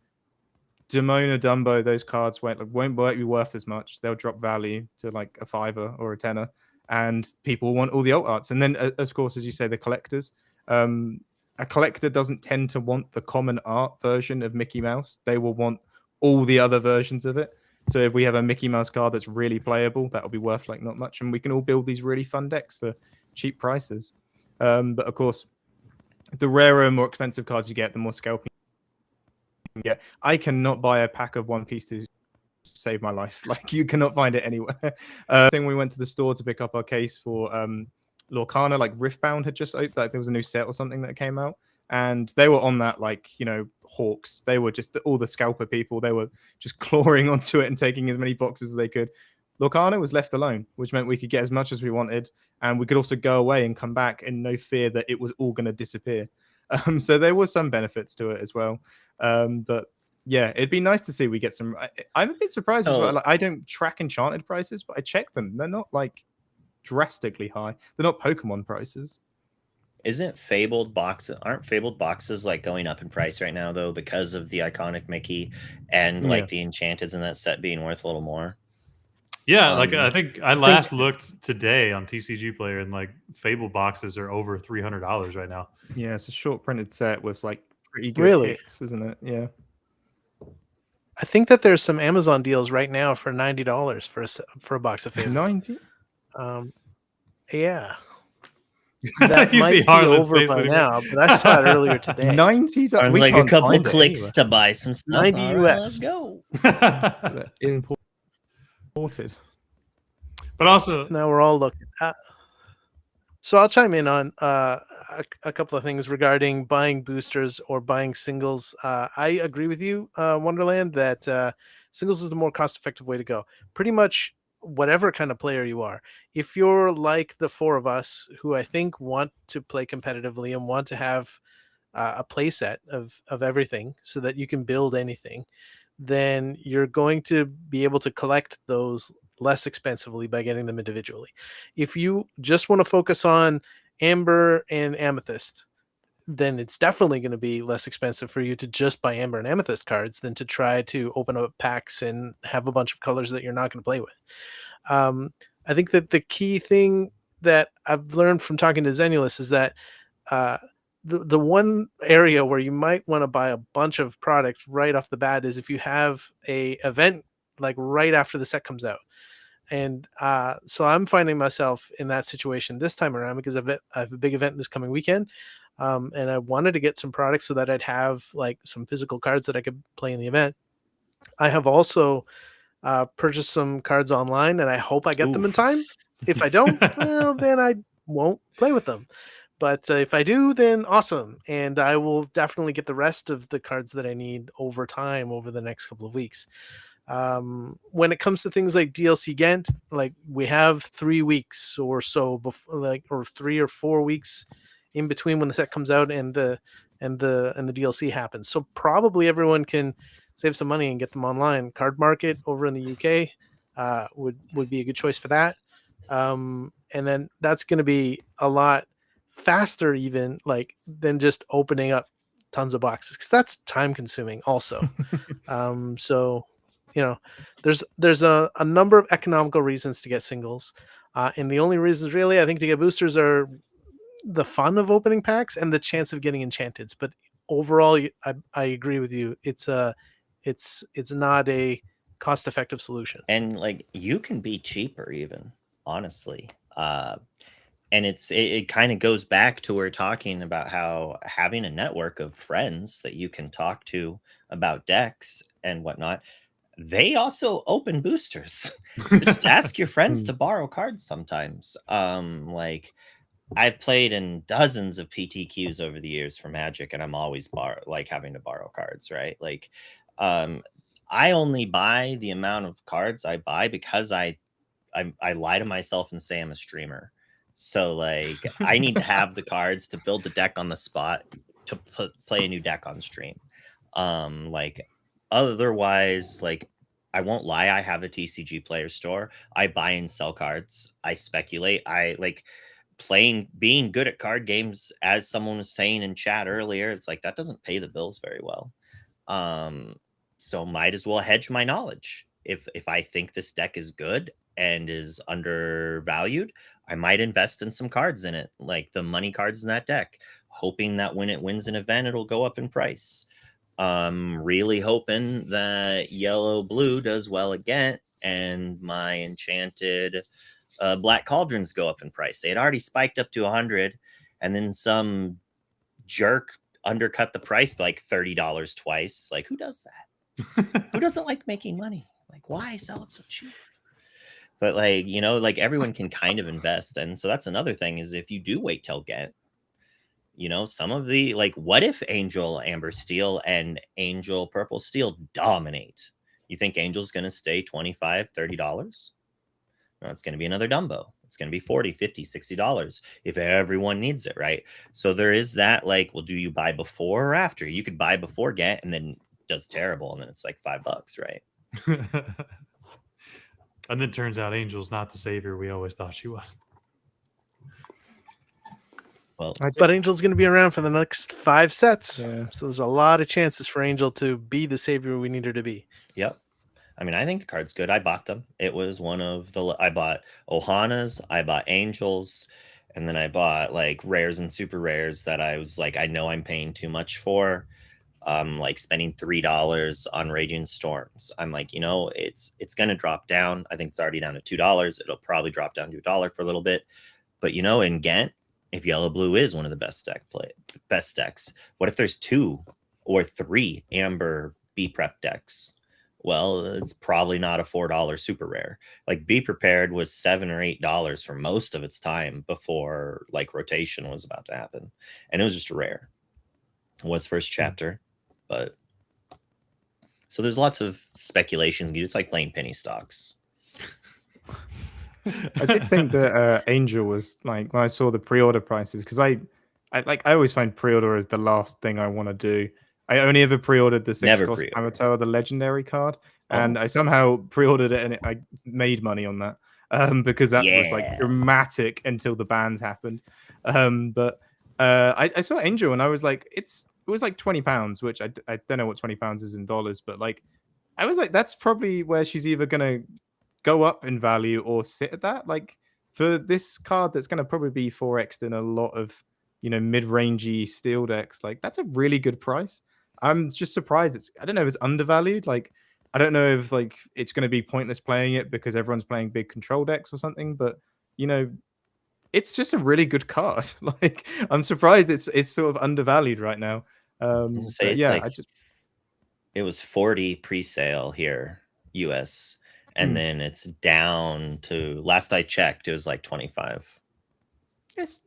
Demona, Dumbo, those cards won't be worth as much. They'll drop value to like a $5 or a $10, and people want all the alt arts. And then, of course, as you say, the collectors. A collector doesn't tend to want the common art version of Mickey Mouse. They will want all the other versions of it. So if we have a Mickey Mouse card that's really playable, that'll be worth like not much, and we can all build these really fun decks for cheap prices. But of course, the rarer and more expensive cards you get, the more scalping you get. I cannot buy a pack of One Piece to save my life. Like, you cannot find it anywhere. I think we went to the store to pick up our case for Lorcana, like Riftbound had just opened, like there was a new set or something that came out, and they were on that, like, hawks. They were just all the scalper people. They were just clawing onto it and taking as many boxes as they could. Lorcana was left alone, which meant we could get as much as we wanted, and we could also go away and come back in no fear that it was all going to disappear. So there was some benefits to it as well. But Yeah, it'd be nice to see we get some. I'm a bit surprised as well. So- Like, I don't track enchanted prices, but I check them. They're not like drastically high. They're not Pokemon prices. Aren't Fabled boxes like going up in price right now though because of the iconic Mickey and Yeah. like the enchanteds in that set being worth a little more? Yeah, like Um, I think I last looked today on TCG Player, and like Fable boxes are over $300 right now. Yeah, it's a short printed set with like pretty good Really? hits, isn't it? Yeah. I think that there's some Amazon deals right now for $90 for a box of Fable. 90? Yeah. That You might see be Harlan's over face by anymore. now, but I saw it earlier today. 90? Sounds We like a can't couple find it clicks anywhere. to buy some stuff. 90 All right, let's US. go. They're imported. But also, Now we're all looking. So I'll chime in on a couple of things regarding buying boosters or buying singles. I agree with you, Wonderland, that singles is the more cost-effective way to go. Pretty much whatever kind of player you are. If you're like the four of us who I think want to play competitively and want to have a play set of everything so that you can build anything, then you're going to be able to collect those less expensively by getting them individually. If you just want to focus on Amber and Amethyst, then it's definitely going to be less expensive for you to just buy Amber and Amethyst cards than to try to open up packs and have a bunch of colors that you're not going to play with. I think that the key thing that I've learned from talking to Zenulus is that the one area where you might want to buy a bunch of products right off the bat is if you have a event like right after the set comes out. And so I'm finding myself in that situation this time around because I have a big event this coming weekend. And I wanted to get some products so that I'd have like some physical cards that I could play in the event. I have also purchased some cards online, and I hope I get them in time. If I don't, well, then I won't play with them. But if I do, then awesome. And I will definitely get the rest of the cards that I need over time over the next couple of weeks. When it comes to things like DLC Ghent, like we have 3 weeks or so before, like, or 3 or 4 weeks in between when the set comes out and the DLC happens. So probably everyone can save some money and get them online. Card Market over in the UK would be a good choice for that. And then that's going to be a lot faster even like than just opening up tons of boxes because that's time consuming also. So there's a number of economical reasons to get singles, and the only reasons really I think to get boosters are the fun of opening packs and the chance of getting enchanteds. But overall, I agree with you. It's not a cost effective solution. And like you can be cheaper even, honestly. And it kind of goes back to we're talking about how having a network of friends that you can talk to about decks and whatnot. They also open boosters. Just ask your friends to borrow cards sometimes. Like I've played in dozens of PTQs over the years for Magic, and I'm always having to borrow cards, right? Like I only buy the amount of cards I buy because I lie to myself and say I'm a streamer. So like I need to have the cards to build the deck on the spot to play a new deck on stream. Like otherwise, like I won't lie, I have a TCG Player store. I buy and sell cards. I speculate. I like being good at card games, as someone was saying in chat earlier. It's like that doesn't pay the bills very well. So might as well hedge my knowledge. If I think this deck is good and is undervalued, I might invest in some cards in it, like the money cards in that deck, hoping that when it wins an event, it'll go up in price. Really hoping that yellow blue does well again and my enchanted black cauldrons go up in price. They had already spiked up to 100 and then some jerk undercut the price by like $30 twice. Like who does that? Who doesn't like making money? Like why sell it so cheap? But like, like everyone can kind of invest. And so that's another thing is if you do wait till Ghent, some of the, like, what if Angel Amber Steel and Angel Purple Steel dominate? You think Angel's going to stay $25, $30? No, it's going to be another Dumbo. It's going to be $40, $50, $60 if everyone needs it, right? So there is that, like, well, do you buy before or after? You could buy before Ghent and then does terrible, and then it's like $5, right? And then turns out Angel's not the savior we always thought she was. Well, But Angel's going to be around for the next 5 sets. Yeah. So there's a lot of chances for Angel to be the savior we need her to be. yep. I mean, I think the card's good. I bought them. It was one of the I bought Ohana's, I bought Angels, and then I bought like rares and super rares that I was like, I know I'm paying too much for. Like spending $3 on Raging Storms. I'm like, it's gonna drop down. I think it's already down to $2. It'll probably drop down to $1 for a little bit. But in Ghent, if yellow blue is one of the best decks, what if there's 2 or 3 amber B prep decks? Well, it's probably not a $4 super rare. Like Be Prepared was $7 or $8 for most of its time before like rotation was about to happen, and it was just a rare. It was first chapter, but so there's lots of speculations. It's like playing penny stocks. I did think that Angel was like, when I saw the pre-order prices, because I always find pre-order as the last thing I want to do. I only ever pre-ordered the 6-cost Amateur, the legendary card, and I somehow pre-ordered it, and I made money on that because that was like dramatic until the bans happened. But I saw Angel, and I was like, it was like £20, which I don't know what £20 is in dollars, but like I was like, that's probably where she's either gonna go up in value or sit at that. Like for this card that's gonna probably be 4x'd in a lot of mid-rangey steel decks, like that's a really good price. I'm just surprised I don't know if it's undervalued. Like I don't know if like it's going to be pointless playing it because everyone's playing big control decks or something, but it's just a really good card. Like I'm surprised it's sort of undervalued right now. It was 40 pre-sale here, US, and then it's down to, last I checked, it was like 25. Yes.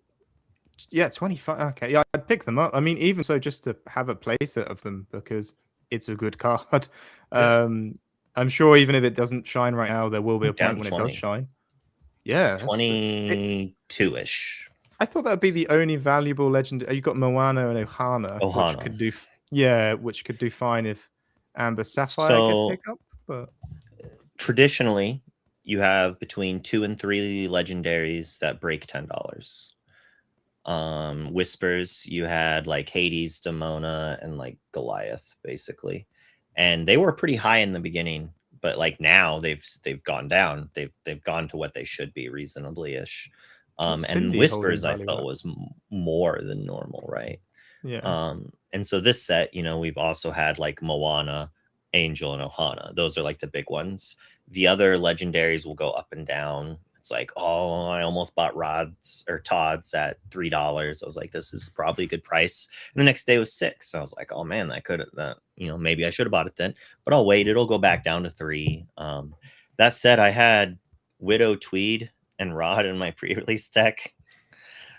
Yeah, 25. Okay, yeah, I'd pick them up. I mean, even so, just to have a playset of them because it's a good card. Yeah. I'm sure even if it doesn't shine right now, there will be a point when 20. it does shine. Yeah, 22-ish. I thought that would be the only valuable legend. You got Moana and Ohana, which could do. Which could do fine if Amber Sapphire gets picked up. But traditionally, you have between 2 and 3 legendaries that break $10. Whispers, you had like Hades, Demona, and like Goliath, basically, and they were pretty high in the beginning, but like now they've gone down. They've gone to what they should be, reasonably ish. And Whispers I felt was more than normal, right? Yeah. And so this set, we've also had like Moana, Angel, and Ohana. Those are like the big ones. The other legendaries will go up and down. It's like, oh, I almost bought Rods or Todd's at $3. I was like, this is probably a good price. And the next day was $6. So I was like, oh man, maybe I should have bought it then, but I'll wait. It'll go back down to $3. That said, I had Widow Tweed and Rod in my pre-release deck.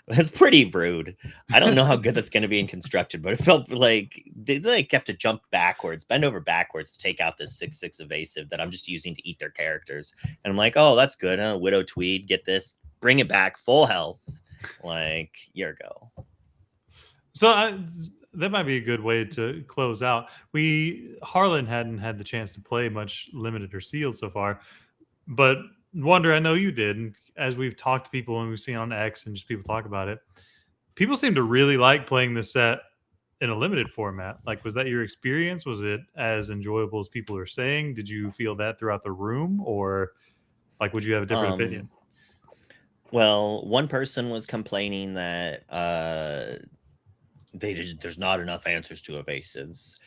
That's pretty rude. I don't know how good that's going to be in constructed, but it felt like they have to jump backwards, bend over backwards to take out this 6/6 evasive that I'm just using to eat their characters. And I'm like, oh, that's good. Widow Tweed, get this, bring it back, full health. Like, here we go. So that might be a good way to close out. Harlon hadn't had the chance to play much limited or sealed so far, but Wonder, I know you did. And as we've talked to people and we've seen on X and just people talk about it, people seem to really like playing this set in a limited format. Like, was that your experience? Was it as enjoyable as people are saying? Did you feel that throughout the room, or like, would you have a different opinion? Well, one person was complaining that there's not enough answers to evasives,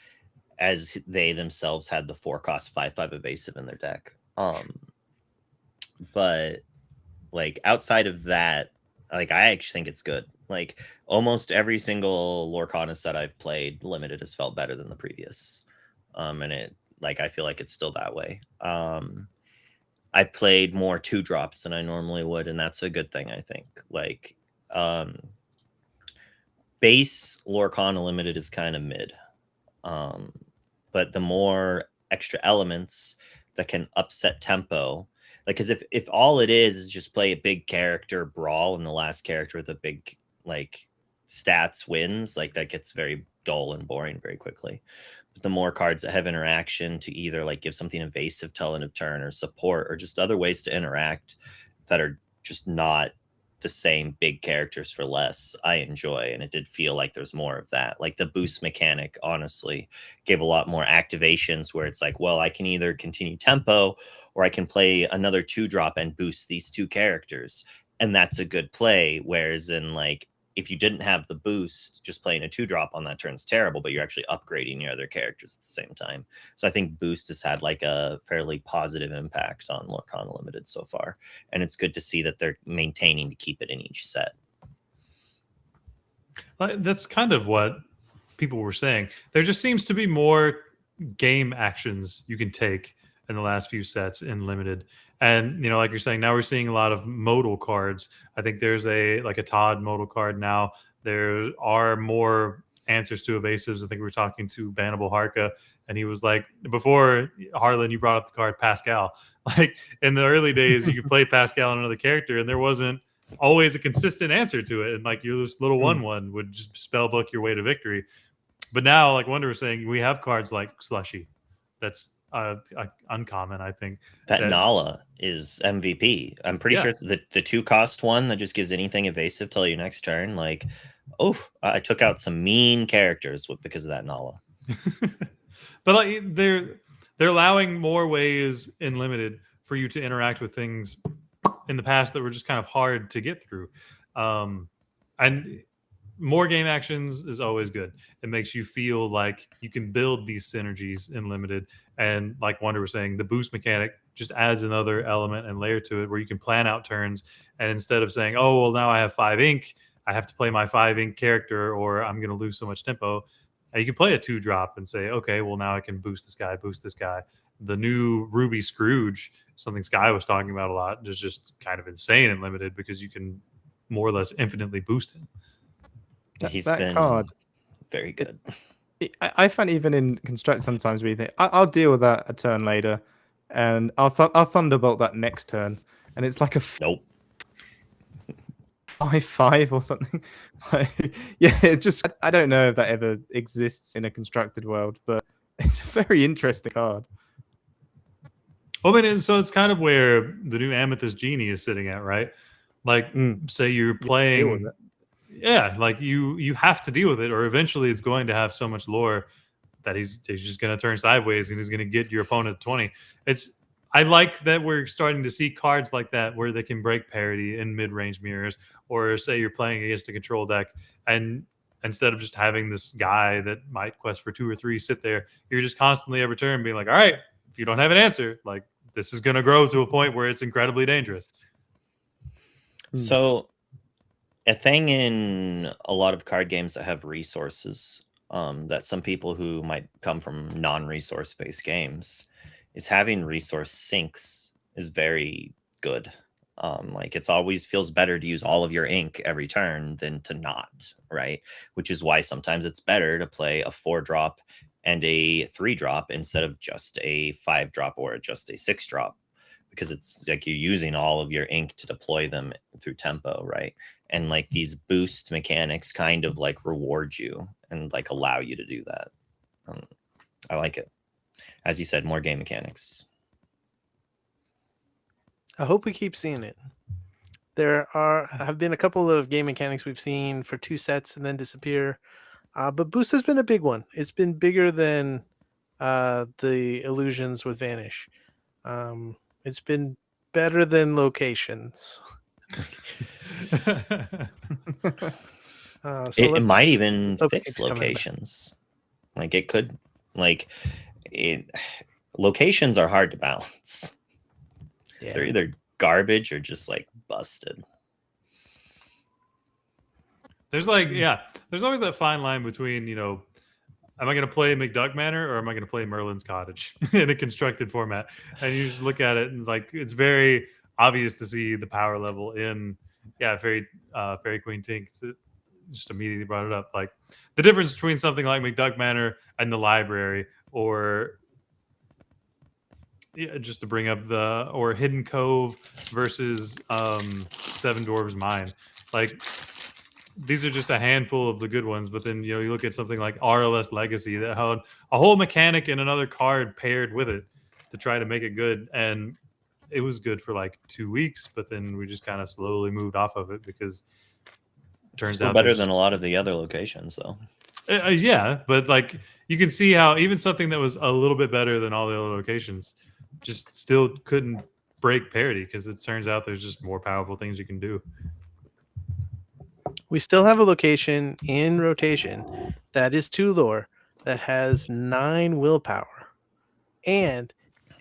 as they themselves had the 4-cost 5/5 evasive in their deck. But like outside of that, like I actually think it's good. Like almost every single Lorcana set I've played limited has felt better than the previous. And it, like, I feel like it's still that way. I played more 2-drops than I normally would, and that's a good thing, I think. Like base Lorcana limited is kind of mid. But the more extra elements that can upset tempo, like, because if all it is just play a big character brawl and the last character with a big like stats wins, like that gets very dull and boring very quickly. the more cards that have interaction to either like give something evasive till end of turn or support or just other ways to interact that are just not the same big characters for less, I enjoy. And it did feel like there's more of that. Like the boost mechanic, honestly, gave a lot more activations where it's like, well, I can either continue tempo or I can play another 2-drop and boost these 2 characters. And that's a good play. Whereas in like, if you didn't have the boost, just playing a 2-drop on that turn is terrible, but you're actually upgrading your other characters at the same time. So I think boost has had like a fairly positive impact on Lorcana Limited so far. And it's good to see that they're maintaining to keep it in each set. That's kind of what people were saying. There just seems to be more game actions you can take in the last few sets in limited. And like you're saying, now we're seeing a lot of modal cards. I think there's a Todd modal card now. There are more answers to evasives. I think we were talking to Bannable Harka, and he was like, before Harlan, you brought up the card Pascal. Like in the early days, you could play Pascal on another character, and there wasn't always a consistent answer to it. And like your little 1/1 would just spellbook your way to victory. But now, like Wonder was saying, we have cards like Slushy. That's uncommon, I think. That Nala is MVP. I'm pretty sure it's the 2-cost one that just gives anything evasive till your next turn. Like, I took out some mean characters because of that Nala. But like they're allowing more ways in limited for you to interact with things in the past that were just kind of hard to get through. And more game actions is always good. It makes you feel like you can build these synergies in limited. And like Wonder was saying, the boost mechanic just adds another element and layer to it where you can plan out turns. And instead of saying, oh, well, now I have 5 ink, I have to play my 5 ink character or I'm going to lose so much tempo. You can play a 2-drop and say, okay, well, now I can boost this guy. The new Ruby Scrooge, something Sky was talking about a lot, is just kind of insane and limited because you can more or less infinitely boost him. He's that been card very good. I find even in construct sometimes we think I'll deal with that a turn later, and I'll thunderbolt that next turn, and it's like a Nope. 5/5 or something. It's just I don't know if that ever exists in a constructed world, but it's a very interesting card. Well, I mean, so it's kind of where the new Amethyst Genie is sitting at, right? Like, say you're playing. Yeah, like you have to deal with it, or eventually it's going to have so much lore that he's just going to turn sideways and he's going to get your opponent 20. I like that we're starting to see cards like that where they can break parity in mid-range mirrors, or say you're playing against a control deck and instead of just having this guy that might quest for 2 or 3 sit there, you're just constantly every turn being like, all right, if you don't have an answer, like this is going to grow to a point where it's incredibly dangerous. So a thing in a lot of card games that have resources that some people who might come from non-resource based games is having resource sinks is very good. Like it's always feels better to use all of your ink every turn than to not, right? Which is why sometimes it's better to play a 4-drop and a 3-drop instead of just a 5-drop or just a 6-drop, because it's like you're using all of your ink to deploy them through tempo, right? And like these boost mechanics kind of like reward you and like allow you to do that. I like it. As you said, more game mechanics. I hope we keep seeing it. There have been a couple of game mechanics we've seen for 2 sets and then disappear. But boost has been a big one. It's been bigger than the illusions with Vanish. It's been better than locations. It might even fix locations. Like it could, like locations are hard to balance. Yeah. They're either garbage or just like busted. There's there's always that fine line between, am I going to play McDuck Manor or am I going to play Merlin's Cottage in a constructed format? And you just look at it and like it's very obvious to see the power level in Fairy Queen Tink. Just immediately brought it up. Like the difference between something like McDuck Manor and the library, or just to bring up or Hidden Cove versus Seven Dwarves Mine. Like these are just a handful of the good ones. But then you look at something like RLS Legacy that had a whole mechanic and another card paired with it to try to make it good, and it was good for like 2 weeks. But then we just kind of slowly moved off of it because it turns Still out better than a lot of the other locations, though. Yeah, but like you can see how even something that was a little bit better than all the other locations just still couldn't break parity because it turns out there's just more powerful things you can do. We still have a location in rotation that is 2 lore that has 9 willpower. And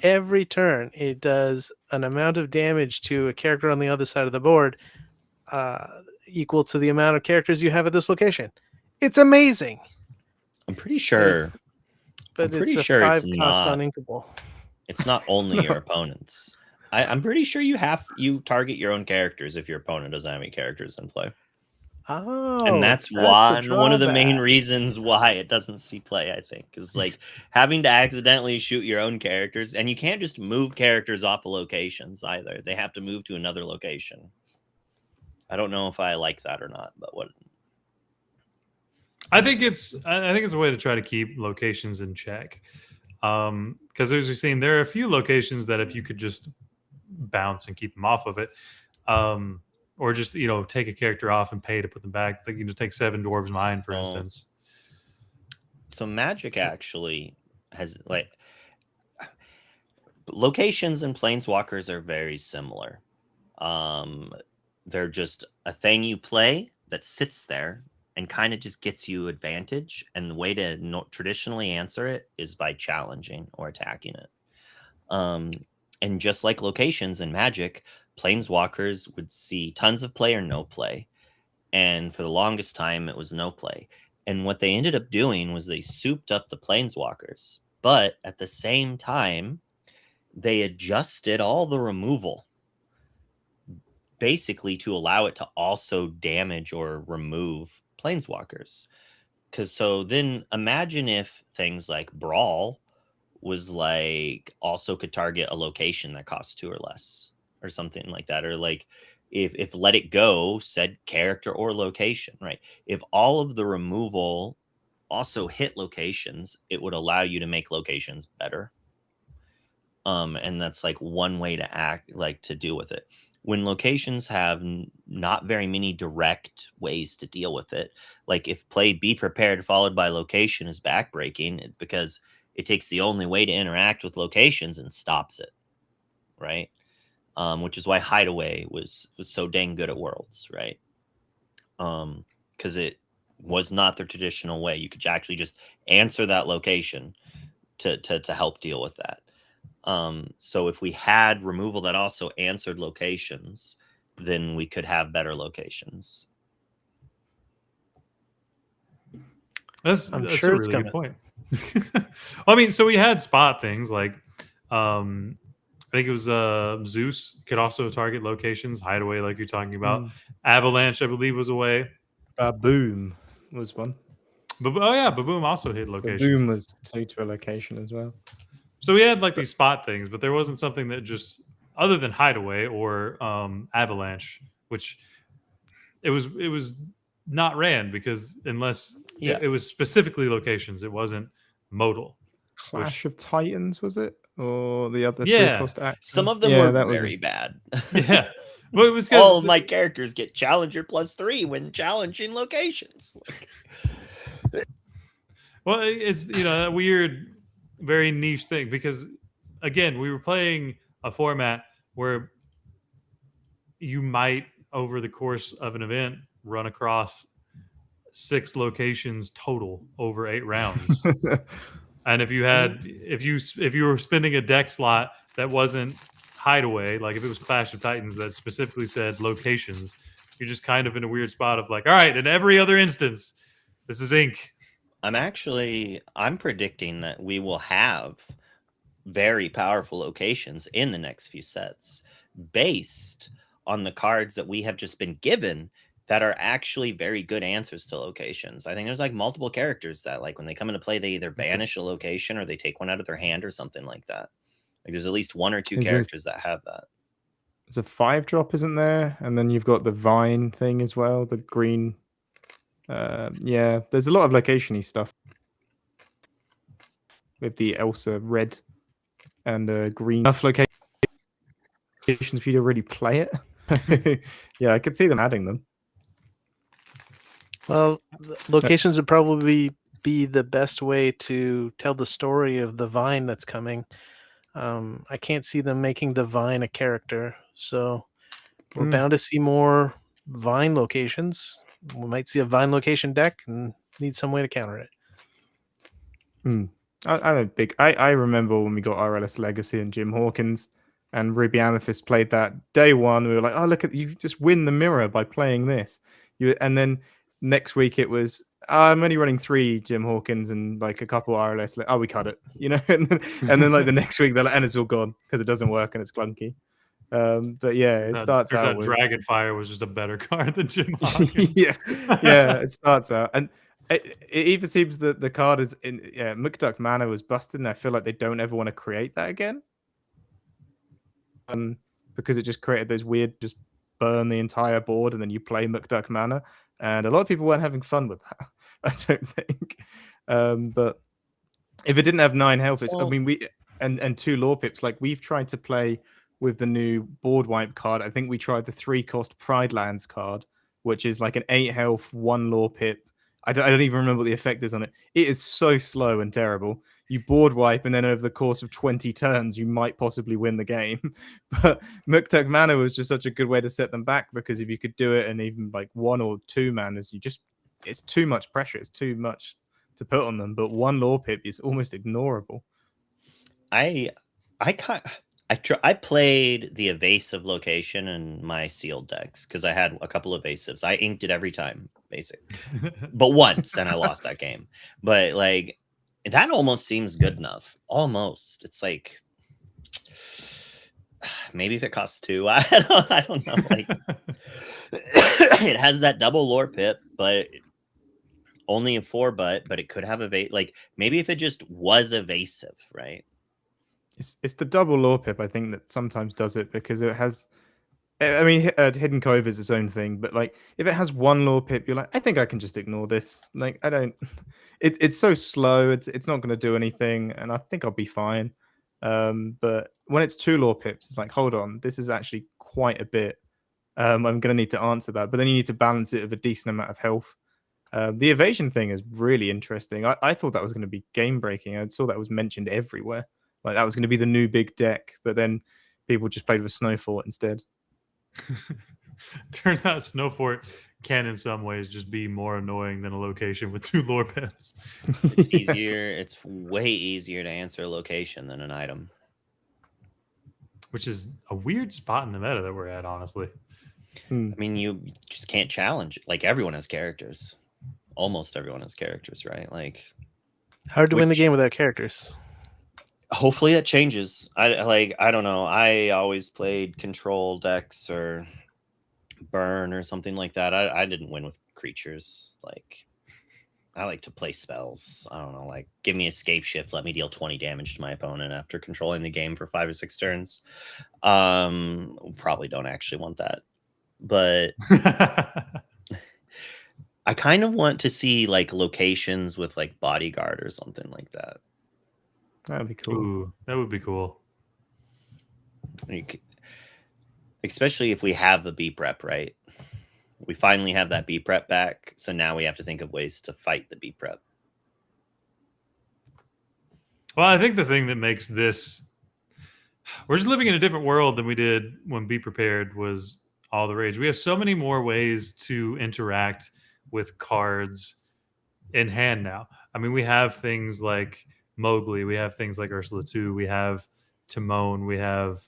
every turn it does an amount of damage to a character on the other side of the board equal to the amount of characters you have at this location. It's amazing. I'm pretty sure. But I'm pretty it's a sure 5 it's cost not. uninkable. It's not only your opponents. I'm pretty sure you target your own characters if your opponent doesn't have any characters in play. Oh, And that's why one of the main reasons why it doesn't see play, I think, is like having to accidentally shoot your own characters, and you can't just move characters off of locations either. They have to move to another location. I don't know if I like that or not, but what I think it's a way to try to keep locations in check. Because as we've seen, there are a few locations that if you could just bounce and keep them off of it, or just take a character off and pay to put them back. Like take 7 Dwarves Mine, for instance. So Magic actually has like locations and planeswalkers are very similar. They're just a thing you play that sits there and kind of just gets you advantage. And the way to traditionally answer it is by challenging or attacking it. And just like locations in Magic, planeswalkers would see tons of play or no play. And for the longest time, it was no play. And what they ended up doing was they souped up the planeswalkers. But at the same time, they adjusted all the removal basically to allow it to also damage or remove planeswalkers. Because so then imagine if things like Brawl was like also could target a location that costs 2 or less or something like that. Or like if Let It Go said character or location, right? If all of the removal also hit locations, it would allow you to make locations better. And that's like one way to act, like to deal with it. When locations have not very many direct ways to deal with it, like if played Be Prepared followed by location is backbreaking because it takes the only way to interact with locations and stops it, right? Which is why Hideaway was so dang good at Worlds, right? Because it was not the traditional way. You could actually just answer that location to help deal with that. So if we had removal that also answered locations, then we could have better locations. That's sure a it's really good point. I mean, so we had spot things like, I think it was Zeus could also target locations, Hideaway, like you're talking about. Avalanche, I believe, was a way. Boom was one. Baboom also hit locations. Boom was 2 to a location as well. So we had like these spot things, but there wasn't something that just other than Hideaway or Avalanche, which it was not ran because unless it was specifically locations, it wasn't modal. Clash of Titans, was it? Or the other 3 cost action? Some of them were very bad. Yeah. Well, it was all of my characters get Challenger +3 when challenging locations. Well, it's that weird, very niche thing because again, we were playing a format where you might over the course of an event run across 6 locations total over 8 rounds. And if you had if you were spending a deck slot that wasn't Hideaway, like if it was Clash of Titans that specifically said locations, you're just kind of in a weird spot of like, all right, in every other instance, this is ink. I'm predicting that we will have very powerful locations in the next few sets based on the cards that we have just been given that are actually very good answers to locations. I think there's like multiple characters that like when they come into play, they either banish a location or they take one out of their hand or something like that. Like there's at least 1 or 2 characters that have that. There's a 5-drop, isn't there? And then you've got the Vine thing as well, the green Yeah, there's a lot of location-y stuff with the Elsa red and green enough locations for you to really play it. Yeah, I could see them adding them. Well, locations would probably be the best way to tell the story of the vine that's coming. I can't see them making the vine a character, so we're bound to see more vine locations. We might see a vine location deck and need some way to counter it. I'm a big. I remember when we got RLS Legacy and Jim Hawkins and Ruby Amethyst played that day one. We were like, oh, look at you, just win the mirror by playing this. And then next week it was, I'm only running 3 Jim Hawkins and like a couple RLS. Oh, we cut it, and then like the next week they're like, and it's all gone because it doesn't work and it's clunky. But yeah, it starts out with Dragonfire was just a better card than Jim Hawkins. yeah, it starts out and. It even seems that the card is in Mukduk Mana was busted, and I feel like they don't ever want to create that again. Because it just created those weird, just burn the entire board, and then you play Mukduk Mana, and a lot of people weren't having fun with that. I don't think. But if it didn't have 9 health, I mean, we and 2 lore pips. Like we've tried to play with the new board wipe card. I think we tried the 3-cost Pride Lands card, which is like an 8 health, 1 lore pip. I don't even remember what the effect is on it. It is so slow and terrible. You board wipe, and then over the course of 20 turns, you might possibly win the game. But Mukduk Mana was just such a good way to set them back, because if you could do it in even like 1 or 2 manas, it's too much pressure. It's too much to put on them. But 1 lore pip is almost ignorable. I played the evasive location in my sealed decks because I had a couple of evasives. I inked it every time, basically, but once, and I lost that game. But like that almost seems good enough. Almost, it's like maybe if it costs 2, I don't know. Like it has that double lore pip, but only a 4. But it could have like maybe if it just was evasive, right? It's the double lore pip, I think, that sometimes does it, because it has. I mean, Hidden Cove is its own thing, but like if it has 1 lore pip, you're like, I think I can just ignore this. Like I don't. It's so slow. It's not going to do anything, and I think I'll be fine. But when it's 2 lore pips, it's like, hold on, this is actually quite a bit. I'm going to need to answer that, but then you need to balance it with a decent amount of health. The evasion thing is really interesting. I thought that was going to be game breaking. I saw that was mentioned everywhere. Like that was going to be the new big deck, but then people just played with Snowfort instead. Turns out Snowfort can, in some ways, just be more annoying than a location with 2 lore pips. It's easier. It's way easier to answer a location than an item, which is a weird spot in the meta that we're at, honestly. I mean, you just can't challenge. Like everyone has characters. Almost everyone has characters, right? Like hard to win the game without characters. Hopefully that changes. I don't know. I always played control decks or burn or something like that. I didn't win with creatures. Like I like to play spells. I don't know, like give me escape shift, let me deal 20 damage to my opponent after controlling the game for 5 or 6 turns. Probably don't actually want that. But I kind of want to see like locations with like bodyguard or something like that. That would be cool. Ooh, that would be cool. Especially if we have a beep rep, right? We finally have that beep rep back. So now we have to think of ways to fight the beep rep. Well, I think the thing that makes this... We're just living in a different world than we did when Be Prepared was all the rage. We have so many more ways to interact with cards in hand now. I mean, we have things like Mowgli, we have things like Ursula 2, we have Timon, we have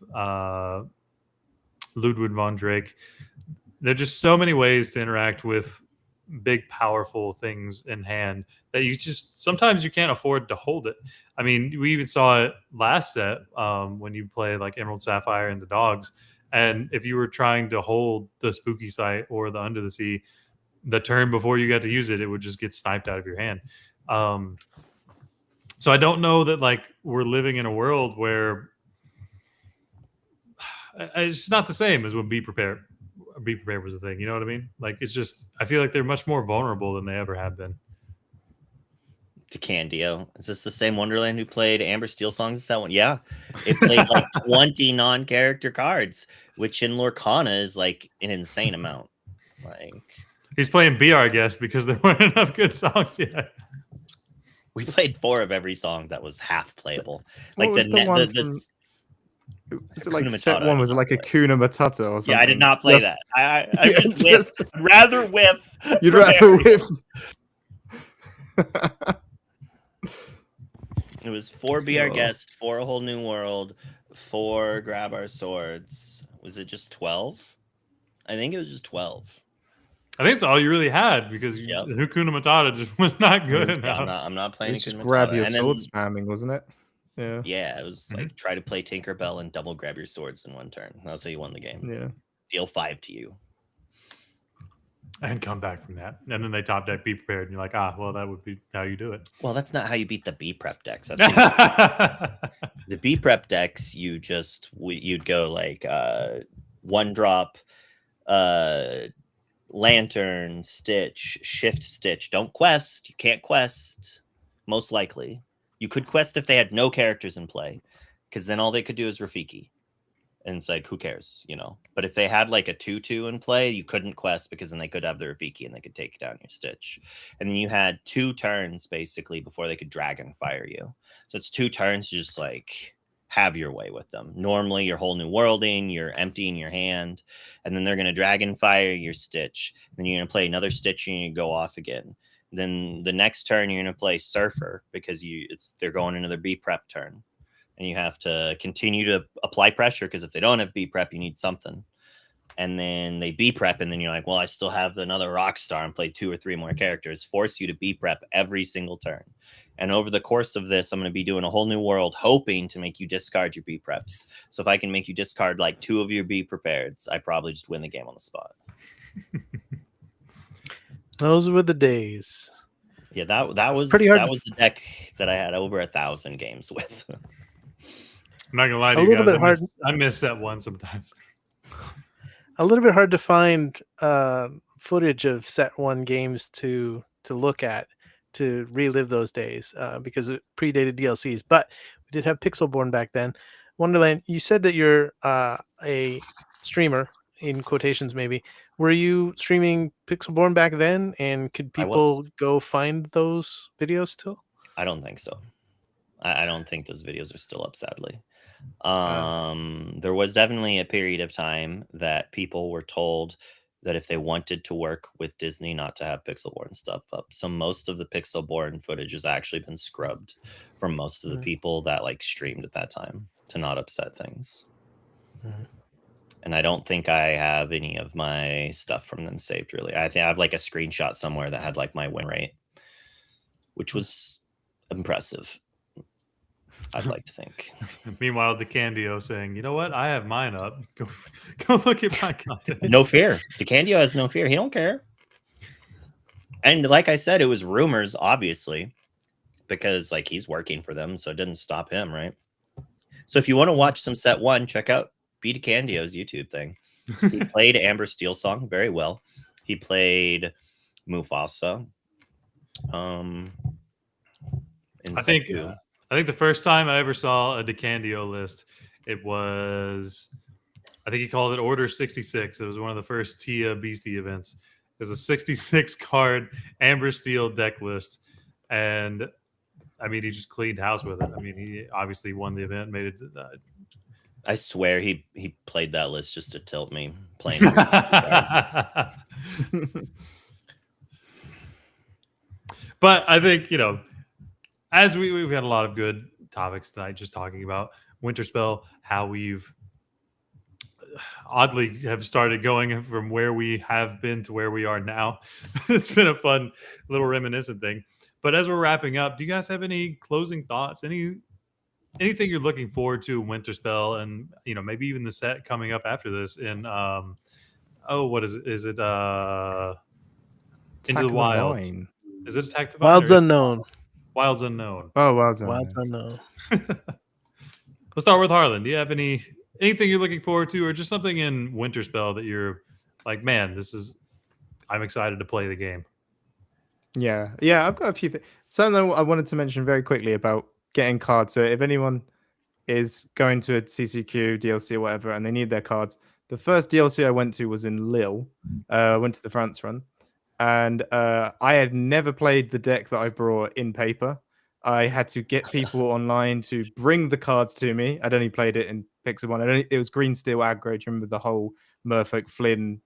Ludwig von Drake. There are just so many ways to interact with big, powerful things in hand that you just sometimes you can't afford to hold it. I mean, we even saw it last set when you play like Emerald Sapphire and the dogs. And if you were trying to hold the Spooky Sight or the Under the Sea, the turn before you got to use it, it would just get sniped out of your hand. So I don't know that like we're living in a world where it's not the same as when Be Prepared. Be Prepared was a thing. You know what I mean? Like, it's just, I feel like they're much more vulnerable than they ever have been. DeCandio. Is this the same Wonderland who played Amber Steel songs? Is that one? Yeah. It played like 20 non-character cards, which in Lorcana is like an insane amount. Like, He's playing Be Our Guest because there weren't enough good songs yet. we played 4 of every song that was half playable. What Like was the one from- Is it like Hakuna set Matata, one? I Was did it not like play. Akuna Matata or something? Yeah, I did not play Just- that. I Yeah, just whiff. just- I'd rather whiff. You'd from rather Ariel. whiff. It was 4 Be Our Oh. Guest, 4 A Whole New World, 4 Grab Our Swords. Was it just 12? I think it was just 12. I think it's all you really had because Yep. Hakuna Matata just was not good Yeah, enough. I'm not It playing was just Hakuna grab Matata. your And sword then- spamming, wasn't it? Yeah. Yeah, it was like try to play Tinkerbell and double grab your swords in one turn. That's how you won the game. Yeah. Deal 5 to you. And come back from that. And then they top deck Be Prepared. And you're like, well, that would be how you do it. Well, that's not how you beat the B prep decks. That's how the B prep decks, you'd go like 1 drop, lantern, stitch, shift, stitch. Don't quest. You can't quest. Most likely, you could quest if they had no characters in play, because then all they could do is Rafiki, and it's like, who cares, you know? But if they had like a 2/2 in play, you couldn't quest because then they could have the Rafiki and they could take down your Stitch. And then you had 2 turns basically before they could Dragon Fire you. So it's 2 turns to just like have your way with them. Normally, your Whole New Worlding, you're emptying your hand, and then they're going to Dragon Fire your Stitch. Then you're going to play another Stitch and you go off again. Then the next turn you're going to play Surfer because they're going into their B prep turn. And you have to continue to apply pressure because if they don't have B prep, you need something. And then they B prep, and then you're like, well, I still have another rock star and play 2 or 3 more characters. Force you to B prep every single turn. And over the course of this, I'm going to be doing a Whole New World, hoping to make you discard your B preps. So if I can make you discard like 2 of your B prepareds, I probably just win the game on the spot. Those were the days. Yeah, that was Pretty hard that to- was the deck that I had over 1,000 games with. I'm not gonna lie to A you little guys. bit hard. I miss that one sometimes. A little bit hard to find footage of set 1 games to look at to relive those days because it predated DLCs. But we did have Pixelborn back then. Wonderland, you said that you're a streamer, in quotations maybe. Were you streaming Pixelborn back then? And could I people was. go find those videos still? I don't think so. I don't think those videos are still up, sadly. There was definitely a period of time that people were told that if they wanted to work with Disney, not to have Pixelborn stuff up. So most of the Pixelborn footage has actually been scrubbed from most of the people that like streamed at that time to not upset things. And I don't think I have any of my stuff from them saved, really. I think I have like a screenshot somewhere that had like my win rate, which was impressive, I'd like to think. Meanwhile, DeCandio saying, "You know what? I have mine up. Go look at my content." No fear. DeCandio has no fear. He don't care. And like I said, it was rumors, obviously, because like he's working for them, so it didn't stop him, right? So if you want to watch some set 1, check out B DeCandio's YouTube thing. He played Amber Steel Song very well. He played Mufasa. In I set think 2. I think the first time I ever saw a DeCandio list, it was, I think he called it Order 66. It was one of the first TIA BC events. It was a 66 card Amber Steel deck list, and I mean he just cleaned house with it. I mean he obviously won the event, made it. I swear he played that list just to tilt me playing. But I think, as we've had a lot of good topics tonight, just talking about Winterspell, how we've oddly have started going from where we have been to where we are now. It's been a fun little reminiscent thing. But as we're wrapping up, do you guys have any closing thoughts? Anything you're looking forward to in Winterspell, and maybe even the set coming up after this in what is it? Is it Into the Wild? Is it Attack the Vine? Wilds Unknown. Wilds Unknown. Oh, well done. Wilds Unknown. Let's start with Harlan. Do you have anything you're looking forward to, or just something in Winterspell that you're like, man, I'm excited to play the game. Yeah, I've got a few things. Something I wanted to mention very quickly about getting cards. So if anyone is going to a CCQ, DLC, or whatever, and they need their cards, the first DLC I went to was in Lille. I went to the France run, and I had never played the deck that I brought in paper. I had to get people online to bring the cards to me. I'd only played it in Pixel One. It was Green Steel aggro. Do you remember the whole Merfolk Flynn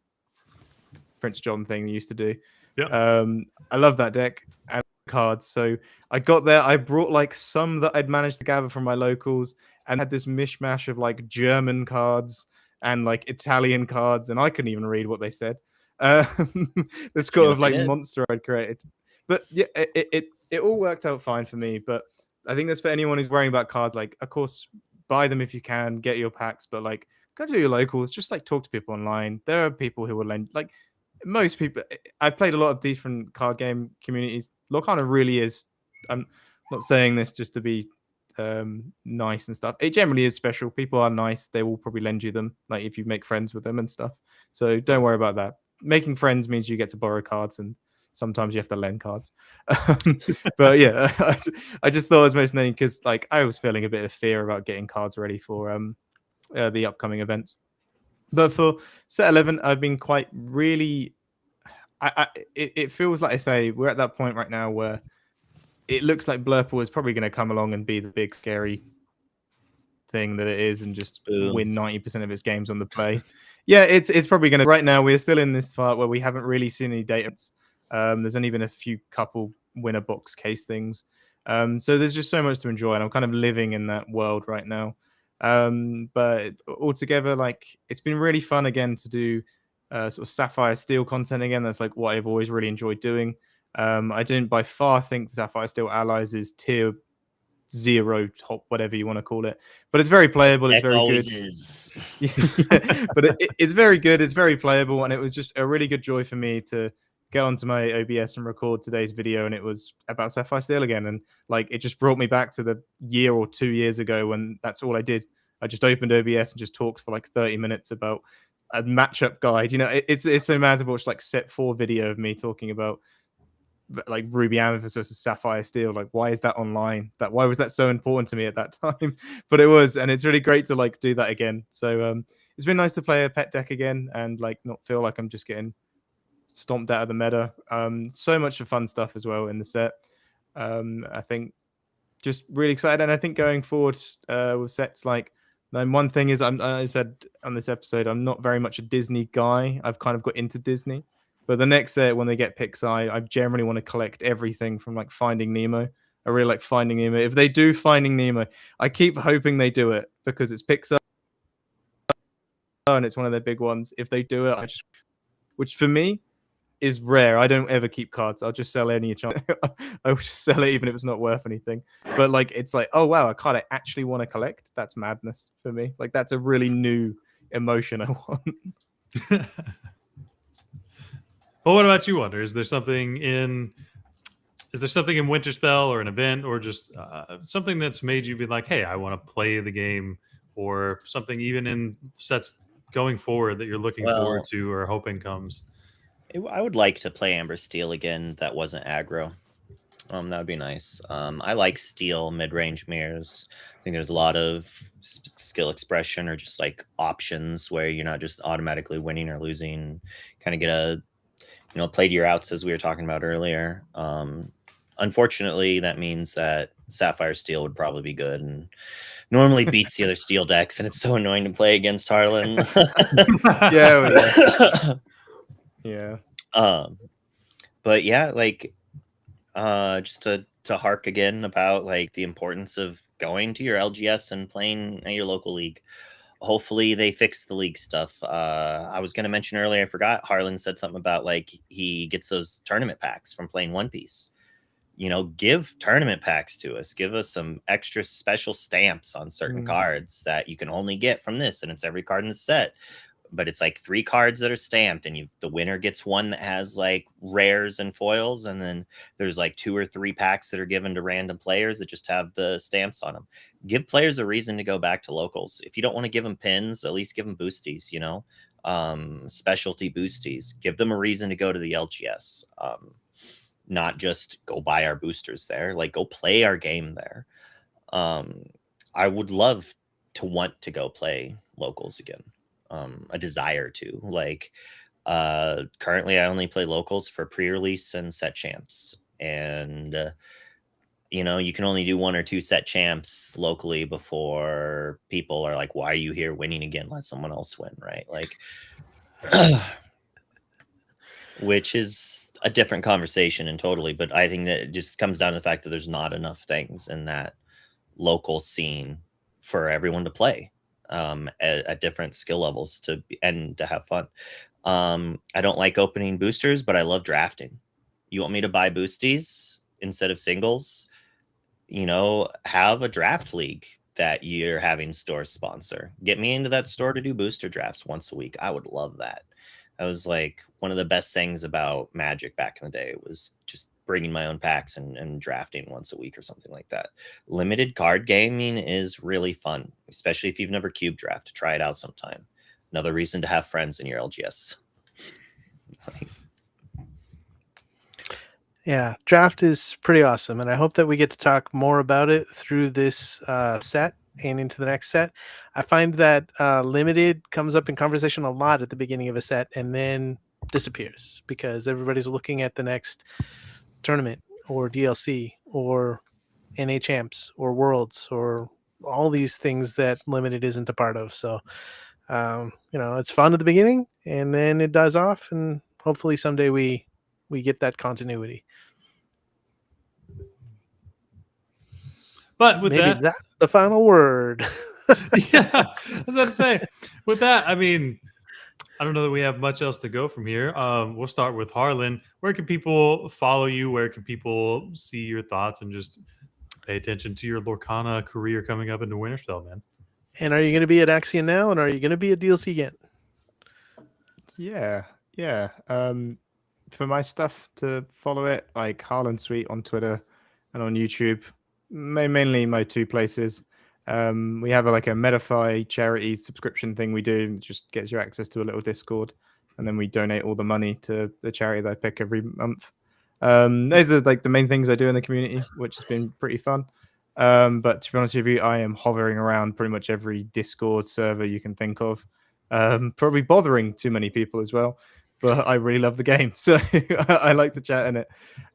Prince John thing they used to do? Yeah. I love that deck and cards. So I got there. I brought like some that I'd managed to gather from my locals, and had this mishmash of like German cards and like Italian cards, and I couldn't even read what they said. This kind of like monster I'd created. But yeah, it all worked out fine for me. But I think that's for anyone who's worrying about cards. Like, of course, buy them if you can, get your packs, but like go to your locals, just like talk to people online. There are people who will lend, like most people. I've played a lot of different card game communities. Lorcana really is. I'm not saying this just to be nice and stuff. It generally is special. People are nice. They will probably lend you them, like if you make friends with them and stuff. So don't worry about that. Making friends means you get to borrow cards, and sometimes you have to lend cards. But yeah, I just thought I was mentioning because like I was feeling a bit of fear about getting cards ready for the upcoming events. But for set 11, I've been quite really. It feels like I say we're at that point right now where it looks like Blurple is probably going to come along and be the big scary thing that it is, and just win 90% of its games on the play. Yeah, it's probably going to. Right now, we're still in this part where we haven't really seen any data. There's only been a few couple winner box case things. So there's just so much to enjoy, and I'm kind of living in that world right now. But altogether, like it's been really fun again to do sort of Sapphire Steel content again. That's like what I've always really enjoyed doing. I don't by far think Sapphire Steel Allies is tier 0 top, whatever you want to call it, but it's very playable. It's very good. Yeah, but it's very good. It's very playable, and it was just a really good joy for me to get onto my OBS and record today's video, and it was about Sapphire Steel again, and like it just brought me back to the year or 2 years ago when that's all I did. I just opened OBS and just talked for like 30 minutes about a matchup guide. You know, it's so mad to watch like set 4 video of me talking about like Ruby Amethyst versus Sapphire Steel. Like, why is that online? Why was that so important to me at that time? But it was, and it's really great to like do that again. So it's been nice to play a pet deck again and like not feel like I'm just getting stomped out of the meta. So much of fun stuff as well in the set. I think just really excited, and I think going forward with sets like. And one thing is, I said on this episode, I'm not very much a Disney guy. I've kind of got into Disney. But the next set, when they get Pixar, I generally want to collect everything from like Finding Nemo. I really like Finding Nemo. If they do Finding Nemo, I keep hoping they do it because it's Pixar and it's one of their big ones. If they do it, which for me is rare. I don't ever keep cards. I'll just sell any chance. I will just sell it even if it's not worth anything. But like, it's like, oh wow, a card I actually want to collect. That's madness for me. Like that's a really new emotion I want. Well, what about you, Wonder? Is there something in Winterspell or an event or just something that's made you be like, hey, I want to play the game, or something even in sets going forward that you're looking forward to or hoping comes? I would like to play Amber Steel again. That wasn't aggro. That would be nice. I like Steel mid-range mirrors. I think there's a lot of skill expression or just like options where you're not just automatically winning or losing. Kind of get a play to your outs, as we were talking about earlier. Unfortunately, that means that Sapphire Steel would probably be good and normally beats the other Steel decks, and it's so annoying to play against Harlon. Yeah. But yeah, like just to hark again about like the importance of going to your LGS and playing at your local league. Hopefully they fix the league stuff. I was going to mention earlier, I forgot, Harlan said something about like he gets those tournament packs from playing One Piece. Give tournament packs to us. Give us some extra special stamps on certain cards that you can only get from this, and it's every card in the set. But it's like 3 cards that are stamped, and the winner gets one that has like rares and foils, and then there's like 2 or 3 packs that are given to random players that just have the stamps on them. Give players a reason to go back to locals. If you don't want to give them pins, at least give them boosties. specialty boosties. Give them a reason to go to the LGS. Not just go buy our boosters there, like go play our game there. I would love to want to go play locals again. A desire to, like, currently I only play locals for pre-release and set champs, and you know, you can only do 1 or 2 set champs locally before people are like, why are you here winning again? Let someone else win, right? Like, which is a different conversation and totally, but I think that it just comes down to the fact that there's not enough things in that local scene for everyone to play at different skill levels and to have fun. I don't like opening boosters, but I love drafting. You want me to buy boosties instead of singles? You know, have a draft league that you're having stores sponsor. Get me into that store to do booster drafts once a week. I would love that. That was like one of the best things about Magic back in the day, was just bringing my own packs and drafting once a week or something like that. Limited card gaming is really fun, especially if you've never cube draft. Try it out sometime. Another reason to have friends in your LGS. Yeah, draft is pretty awesome, and I hope that we get to talk more about it through this set and into the next set. I find that limited comes up in conversation a lot at the beginning of a set and then disappears because everybody's looking at the next tournament or DLC or NA champs or worlds or all these things that limited isn't a part of. So, you know, it's fun at the beginning and then it dies off, and hopefully someday we get that continuity. But with Maybe that, that's the final word. yeah, I was about to say, with that, I mean, I don't know that we have much else to go from here. We'll start with Harlan. Where can people follow you? Where can people see your thoughts and just pay attention to your Lorcana career coming up into Winterspell, man? And are you going to be at Axion now? And are you going to be at DLC again? Yeah. For my stuff to follow it, like Harlon Sweet on Twitter and on YouTube, mainly my 2 places. We have like a Metafy charity subscription thing we do. It just gets you access to a little Discord, and then we donate all the money to the charity that I pick every month. Those are like the main things I do in the community, which has been pretty fun. But to be honest with you, I am hovering around pretty much every Discord server you can think of. Probably bothering too many people as well, but I really love the game, so I like to chat in it.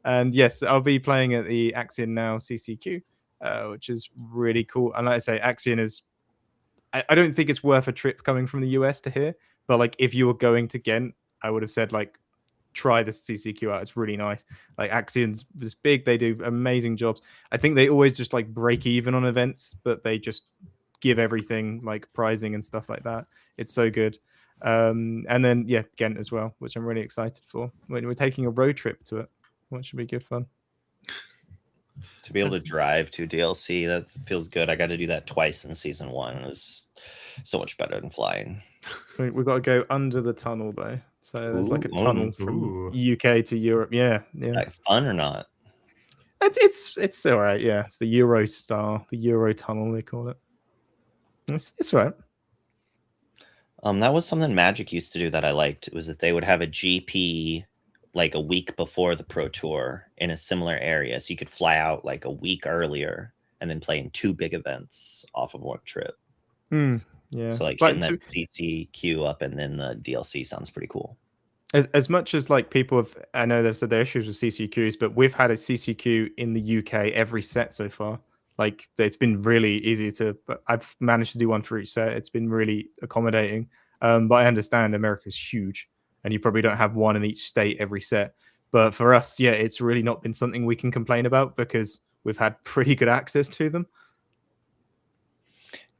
And yes, I'll be playing at the Axion Now CCQ, which is really cool. And like I say, Axion is, I don't think it's worth a trip coming from the US to here, but like if you were going to Ghent, I would have said like try the CCQ out. It's really nice. Like Axion's is big, they do amazing jobs. I think they always just like break even on events, but they just give everything like prizing and stuff like that. It's so good. And then yeah, Ghent as well, which I'm really excited for. We're taking a road trip to it, which should be good fun. To be able to drive to DLC, that feels good. I got to do that twice in season 1. It was so much better than flying. We've got to go under the tunnel though, so there's like a tunnel from UK to Europe. Yeah. Is that fun or not? It's all right. Yeah, it's the Eurostar, the Euro tunnel they call it. It's right. That was something Magic used to do that I liked. It was that they would have a GP like a week before the Pro Tour in a similar area, so you could fly out like a week earlier and then play in 2 big events off of one trip. Yeah. So like getting that CCQ up and then the DLC sounds pretty cool. As much as like people have, I know they've said their issues with CCQs, but we've had a CCQ in the UK every set so far. Like it's been really easy but I've managed to do one for each set. It's been really accommodating. But I understand America's huge and you probably don't have one in each state every set. But for us, yeah, it's really not been something we can complain about because we've had pretty good access to them.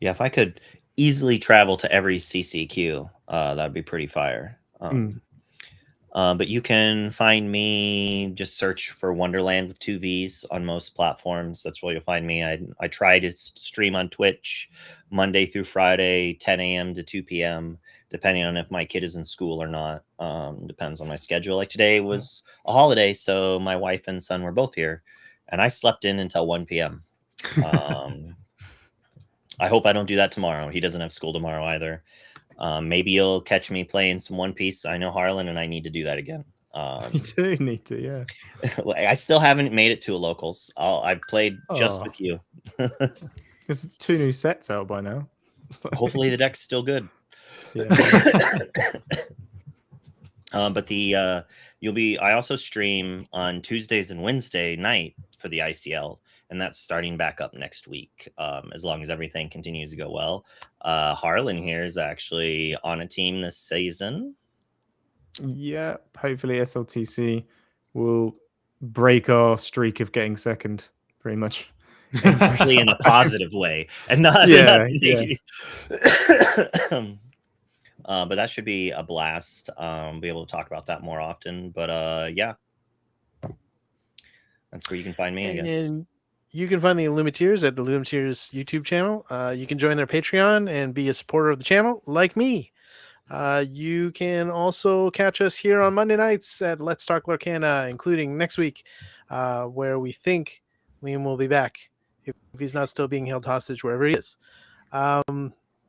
Yeah, if I could easily travel to every CCQ, that'd be pretty fire. But you can find me, just search for Wonderland with 2 V's on most platforms. That's where you'll find me. I try to stream on Twitch Monday through Friday, 10 a.m. to 2 p.m., depending on if my kid is in school or not. Depends on my schedule. Like today was a holiday, so my wife and son were both here, and I slept in until 1 p.m. I hope I don't do that tomorrow. He doesn't have school tomorrow either. Maybe you'll catch me playing some One Piece. I know Harlan, and I need to do that again. You do need to, yeah. I still haven't made it to a locals. I've played just Oh. with you. There's 2 new sets out by now. Hopefully the deck's still good. Yeah. But I also stream on Tuesdays and Wednesday night for the ICL, and that's starting back up next week. As long as everything continues to go well. Harlan here is actually on a team this season. Yeah, hopefully SLTC will break our streak of getting second, pretty much. Hopefully in a positive way, and not Yeah, negative. But that should be a blast. Be able to talk about that more often. But yeah, that's where you can find me, I guess. And you can find the Illumiteers at the Illumiteers YouTube channel. You can join their Patreon and be a supporter of the channel, like me. You can also catch us here on Monday nights at Let's Talk Lorcana, including next week, where we think Liam will be back if he's not still being held hostage wherever he is.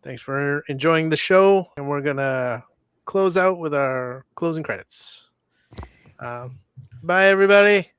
Thanks for enjoying the show, and we're gonna close out with our closing credits. Bye, everybody.